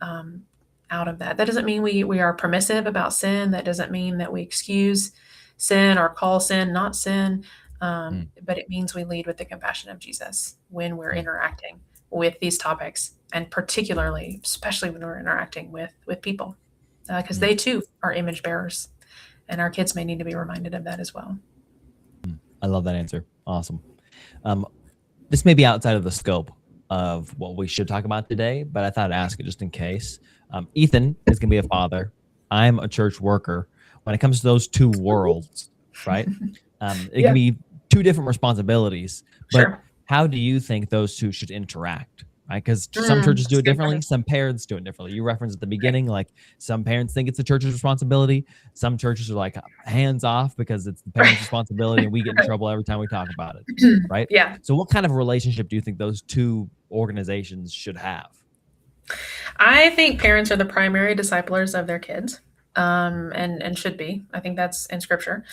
out of that. That doesn't mean we are permissive about sin. That doesn't mean that we excuse sin or call sin not sin. But it means we lead with the compassion of Jesus when we're interacting with these topics, and particularly, especially when we're interacting with people, because they too are image bearers, and our kids may need to be reminded of that as well. I love that answer. Awesome. This may be outside of the scope of what we should talk about today, but I thought I'd ask it just in case. Ethan is going to be a father. I'm a church worker. When it comes to those two worlds, right? It can be two different responsibilities, but how do you think those two should interact? Right? Because some churches do it differently. Some parents do it differently. You referenced at the beginning, like some parents think it's the church's responsibility. Some churches are like hands off because it's the parents' responsibility, and we get in trouble every time we talk about it. Right? Yeah. So what kind of relationship do you think those two organizations should have? I think parents are the primary disciplers of their kids, and should be. I think that's in Scripture.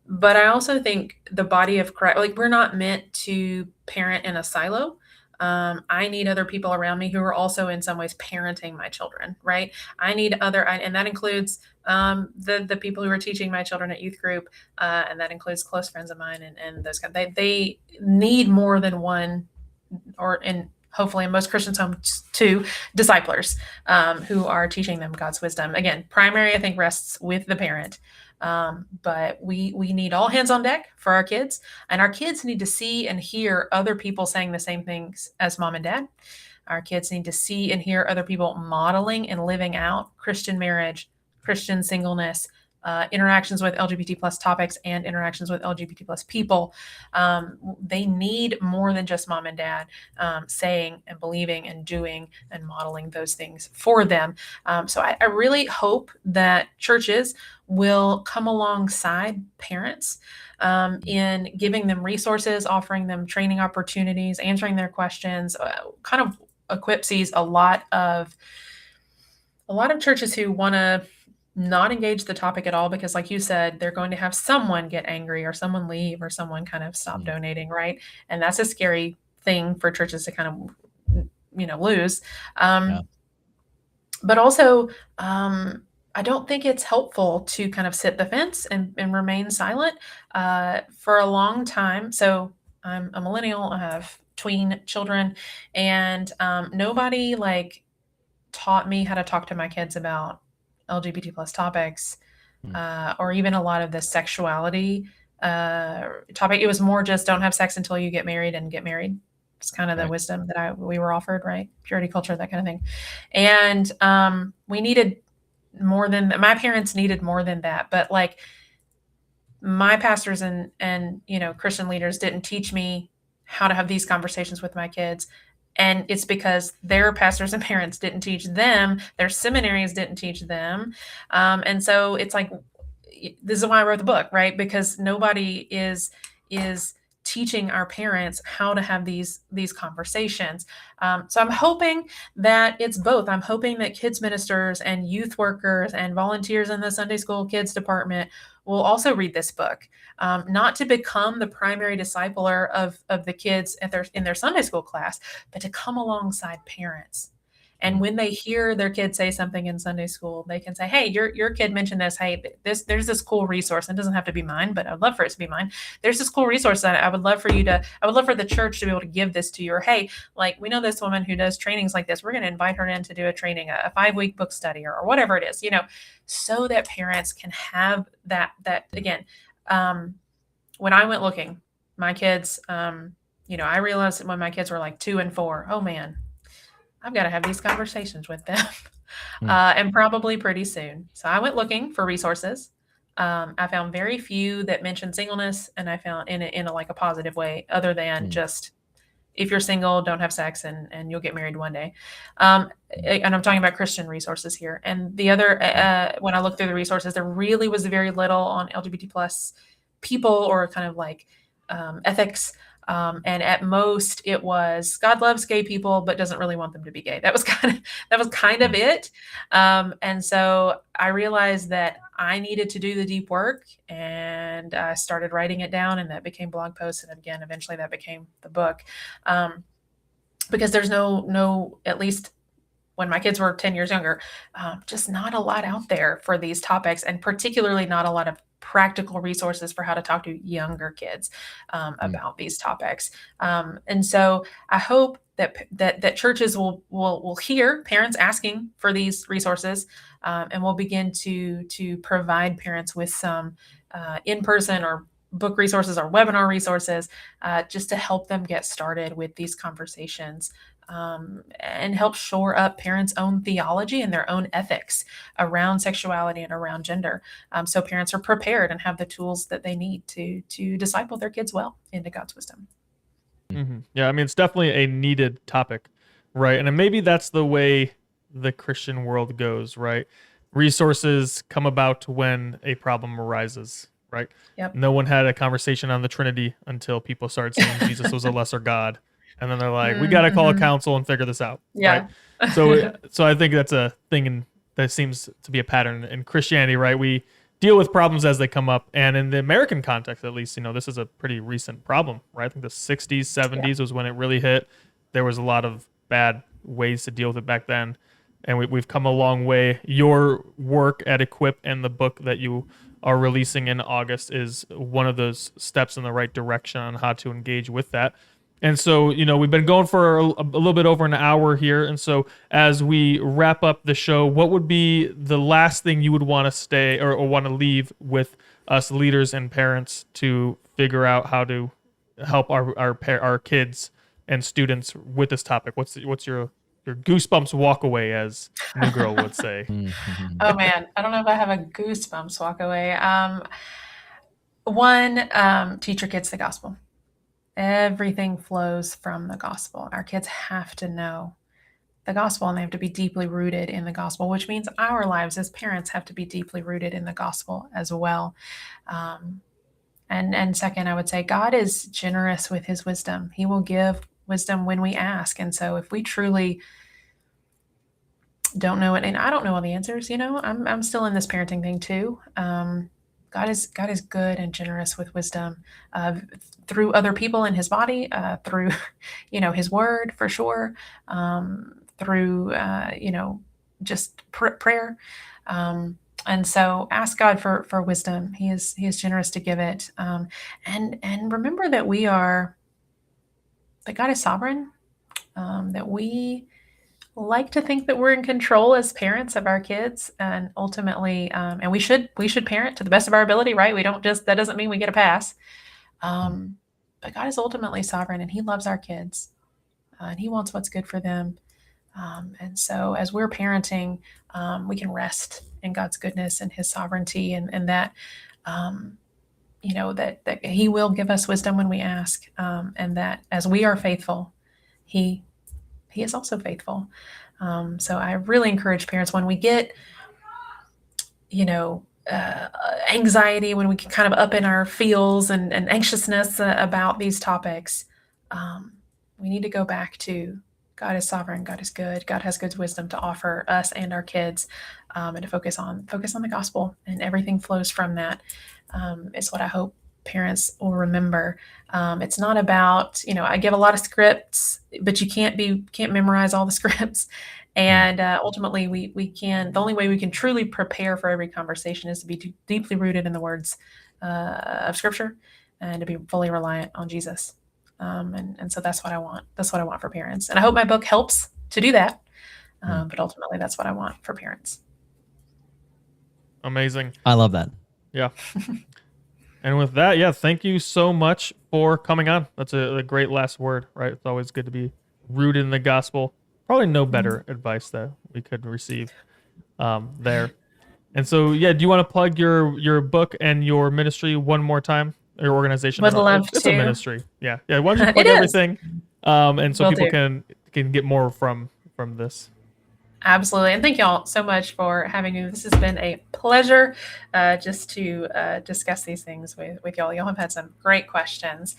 But I also think the body of Christ, like, we're not meant to parent in a silo. I need other people around me who are also in some ways parenting my children, right? I need and that includes the people who are teaching my children at youth group, and that includes close friends of mine and those kind. They need more than one, or in hopefully in most Christians' homes, two disciplers who are teaching them God's wisdom. Again, primary, I think, rests with the parent. But we need all hands on deck for our kids, and our kids need to see and hear other people saying the same things as mom and dad. Our kids need to see and hear other people modeling and living out Christian marriage, Christian singleness, interactions with LGBT plus topics, and interactions with LGBT plus people. They need more than just mom and dad saying and believing and doing and modeling those things for them. So I really hope that churches will come alongside parents in giving them resources, offering them training opportunities, answering their questions, kind of equipsies a lot of churches who want to not engage the topic at all, because like you said, they're going to have someone get angry or someone leave or someone kind of stop donating, right? And that's a scary thing for churches to kind of, lose. But also, I don't think it's helpful to kind of sit the fence and remain silent for a long time. So I'm a millennial, I have tween children, and nobody taught me how to talk to my kids about LGBT plus topics, or even a lot of the sexuality topic. It was more just don't have sex until you get married and get married. It's kind of the wisdom that we were offered, right? Purity culture, that kind of thing. And we needed more than my parents needed more than that. But my pastors and Christian leaders didn't teach me how to have these conversations with my kids. And it's because their pastors and parents didn't teach them, their seminaries didn't teach them. And so it's this is why I wrote the book, right? Because nobody is teaching our parents how to have these conversations. So I'm hoping that it's both. I'm hoping that kids ministers and youth workers and volunteers in the Sunday school kids department will also read this book, not to become the primary discipler of the kids in their Sunday school class, but to come alongside parents. And when they hear their kid say something in Sunday school, they can say, hey, your kid mentioned this. Hey, there's this cool resource. It doesn't have to be mine, but I'd love for it to be mine. There's this cool resource that I would love for the church to be able to give this to you. Or, hey, we know this woman who does trainings like this. We're going to invite her in to do a training, a 5-week book study or whatever it is, so that parents can have that again. When I went looking, my kids, I realized that when my kids were 2 and 4, oh man, I've got to have these conversations with them, and probably pretty soon. So I went looking for resources. I found very few that mentioned singleness, and I found in a positive way, other than just if you're single, don't have sex, and you'll get married one day. And I'm talking about Christian resources here. And the other, when I looked through the resources, there really was very little on LGBT plus people, or kind of ethics. And at most, it was God loves gay people, but doesn't really want them to be gay. That was kind of it. And so I realized that I needed to do the deep work, and I started writing it down, and that became blog posts, and again, eventually that became the book. Because there's no, at least when my kids were 10 years younger, just not a lot out there for these topics, and particularly not a lot of practical resources for how to talk to younger kids about these topics. And so I hope that churches will hear parents asking for these resources, and will begin to provide parents with some in-person or book resources or webinar resources, just to help them get started with these conversations, and help shore up parents' own theology and their own ethics around sexuality and around gender, so parents are prepared and have the tools that they need to disciple their kids well into God's wisdom. Mm-hmm. Yeah, I mean, it's definitely a needed topic, right? And maybe that's the way the Christian world goes, right? Resources come about when a problem arises, right? Yep. No one had a conversation on the Trinity until people started saying Jesus was a lesser God. And then they're like, we got to call a council and figure this out. Yeah. Right? So I think that's a thing that seems to be a pattern in Christianity, right? We deal with problems as they come up. And in the American context, at least, this is a pretty recent problem, right? I think the 60s, 70s was when it really hit. There was a lot of bad ways to deal with it back then. And we've come a long way. Your work at Equip and the book that you are releasing in August is one of those steps in the right direction on how to engage with that. And so, we've been going for a little bit over an hour here. And so as we wrap up the show, what would be the last thing you would want to stay or want to leave with us leaders and parents to figure out how to help our kids and students with this topic? What's your goosebumps walk away, as New Girl would say? Oh man, I don't know if I have a goosebumps walk away. One, teach your kids the gospel. Everything flows from the gospel. Our kids have to know the gospel, and they have to be deeply rooted in the gospel, which means our lives as parents have to be deeply rooted in the gospel as well. And second, I would say God is generous with his wisdom. He will give wisdom when we ask. And so if we truly don't know it, and I don't know all the answers, I'm still in this parenting thing too. God is good and generous with wisdom, through other people in his body, through, his word for sure, through, just prayer. And so ask God for wisdom. He is generous to give it. And remember that that God is sovereign, that we like to think that we're in control as parents of our kids, and ultimately, and we should parent to the best of our ability, right? That doesn't mean we get a pass. But God is ultimately sovereign, and he loves our kids, and he wants what's good for them. And so as we're parenting, we can rest in God's goodness and his sovereignty, and that, that he will give us wisdom when we ask, and that as we are faithful, he is also faithful. So I really encourage parents, when we get, anxiety, when we get kind of up in our feels and anxiousness about these topics, we need to go back to God is sovereign, God is good, God has good wisdom to offer us and our kids, and to focus on the gospel, and everything flows from that. It's what I hope parents will remember. It's not about, I give a lot of scripts, but you can't memorize all the scripts. And ultimately the only way we can truly prepare for every conversation is to be deeply rooted in the words of scripture, and to be fully reliant on Jesus. And so that's what I want. That's what I want for parents. And I hope my book helps to do that. But ultimately that's what I want for parents. Amazing. I love that. Yeah. And with that, thank you so much for coming on. That's a great last word, right? It's always good to be rooted in the gospel. Probably no better advice that we could receive there. And so, do you want to plug your book and your ministry one more time? Your organization? Would love it's to. a ministry. Yeah. Why don't you plug everything? And so Will people do. can get more from this. Absolutely. And thank y'all so much for having me. This has been a pleasure just to discuss these things with y'all. Y'all have had some great questions.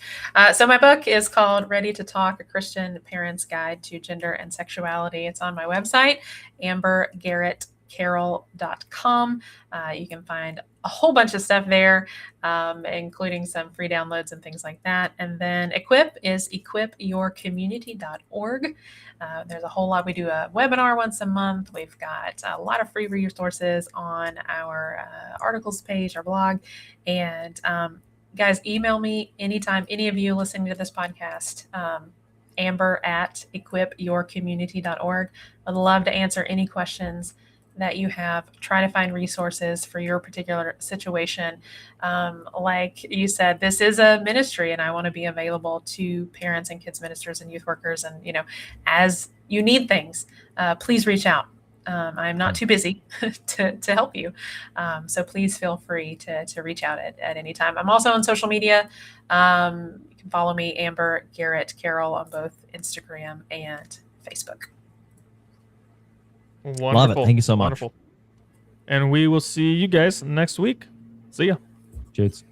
So my book is called Ready to Talk, A Christian Parent's Guide to Gender and Sexuality. It's on my website, ambercarroll.com. You can find a whole bunch of stuff there, including some free downloads and things like that. And then Equip is equipyourcommunity.org. There's a whole lot. We do a webinar once a month. We've got a lot of free resources on our articles page, our blog. And guys, email me anytime, any of you listening to this podcast, amber@equipyourcommunity.org. I'd love to answer any questions that you have. Try to find resources for your particular situation. Like you said, this is a ministry, and I want to be available to parents and kids ministers and youth workers. And, as you need things, please reach out. I'm not too busy to help you. So please feel free to reach out at any time. I'm also on social media. You can follow me, Amber Garrett Carroll, on both Instagram and Facebook. Wonderful. Love it. Thank you so much. Wonderful. And we will see you guys next week. See ya. Cheers.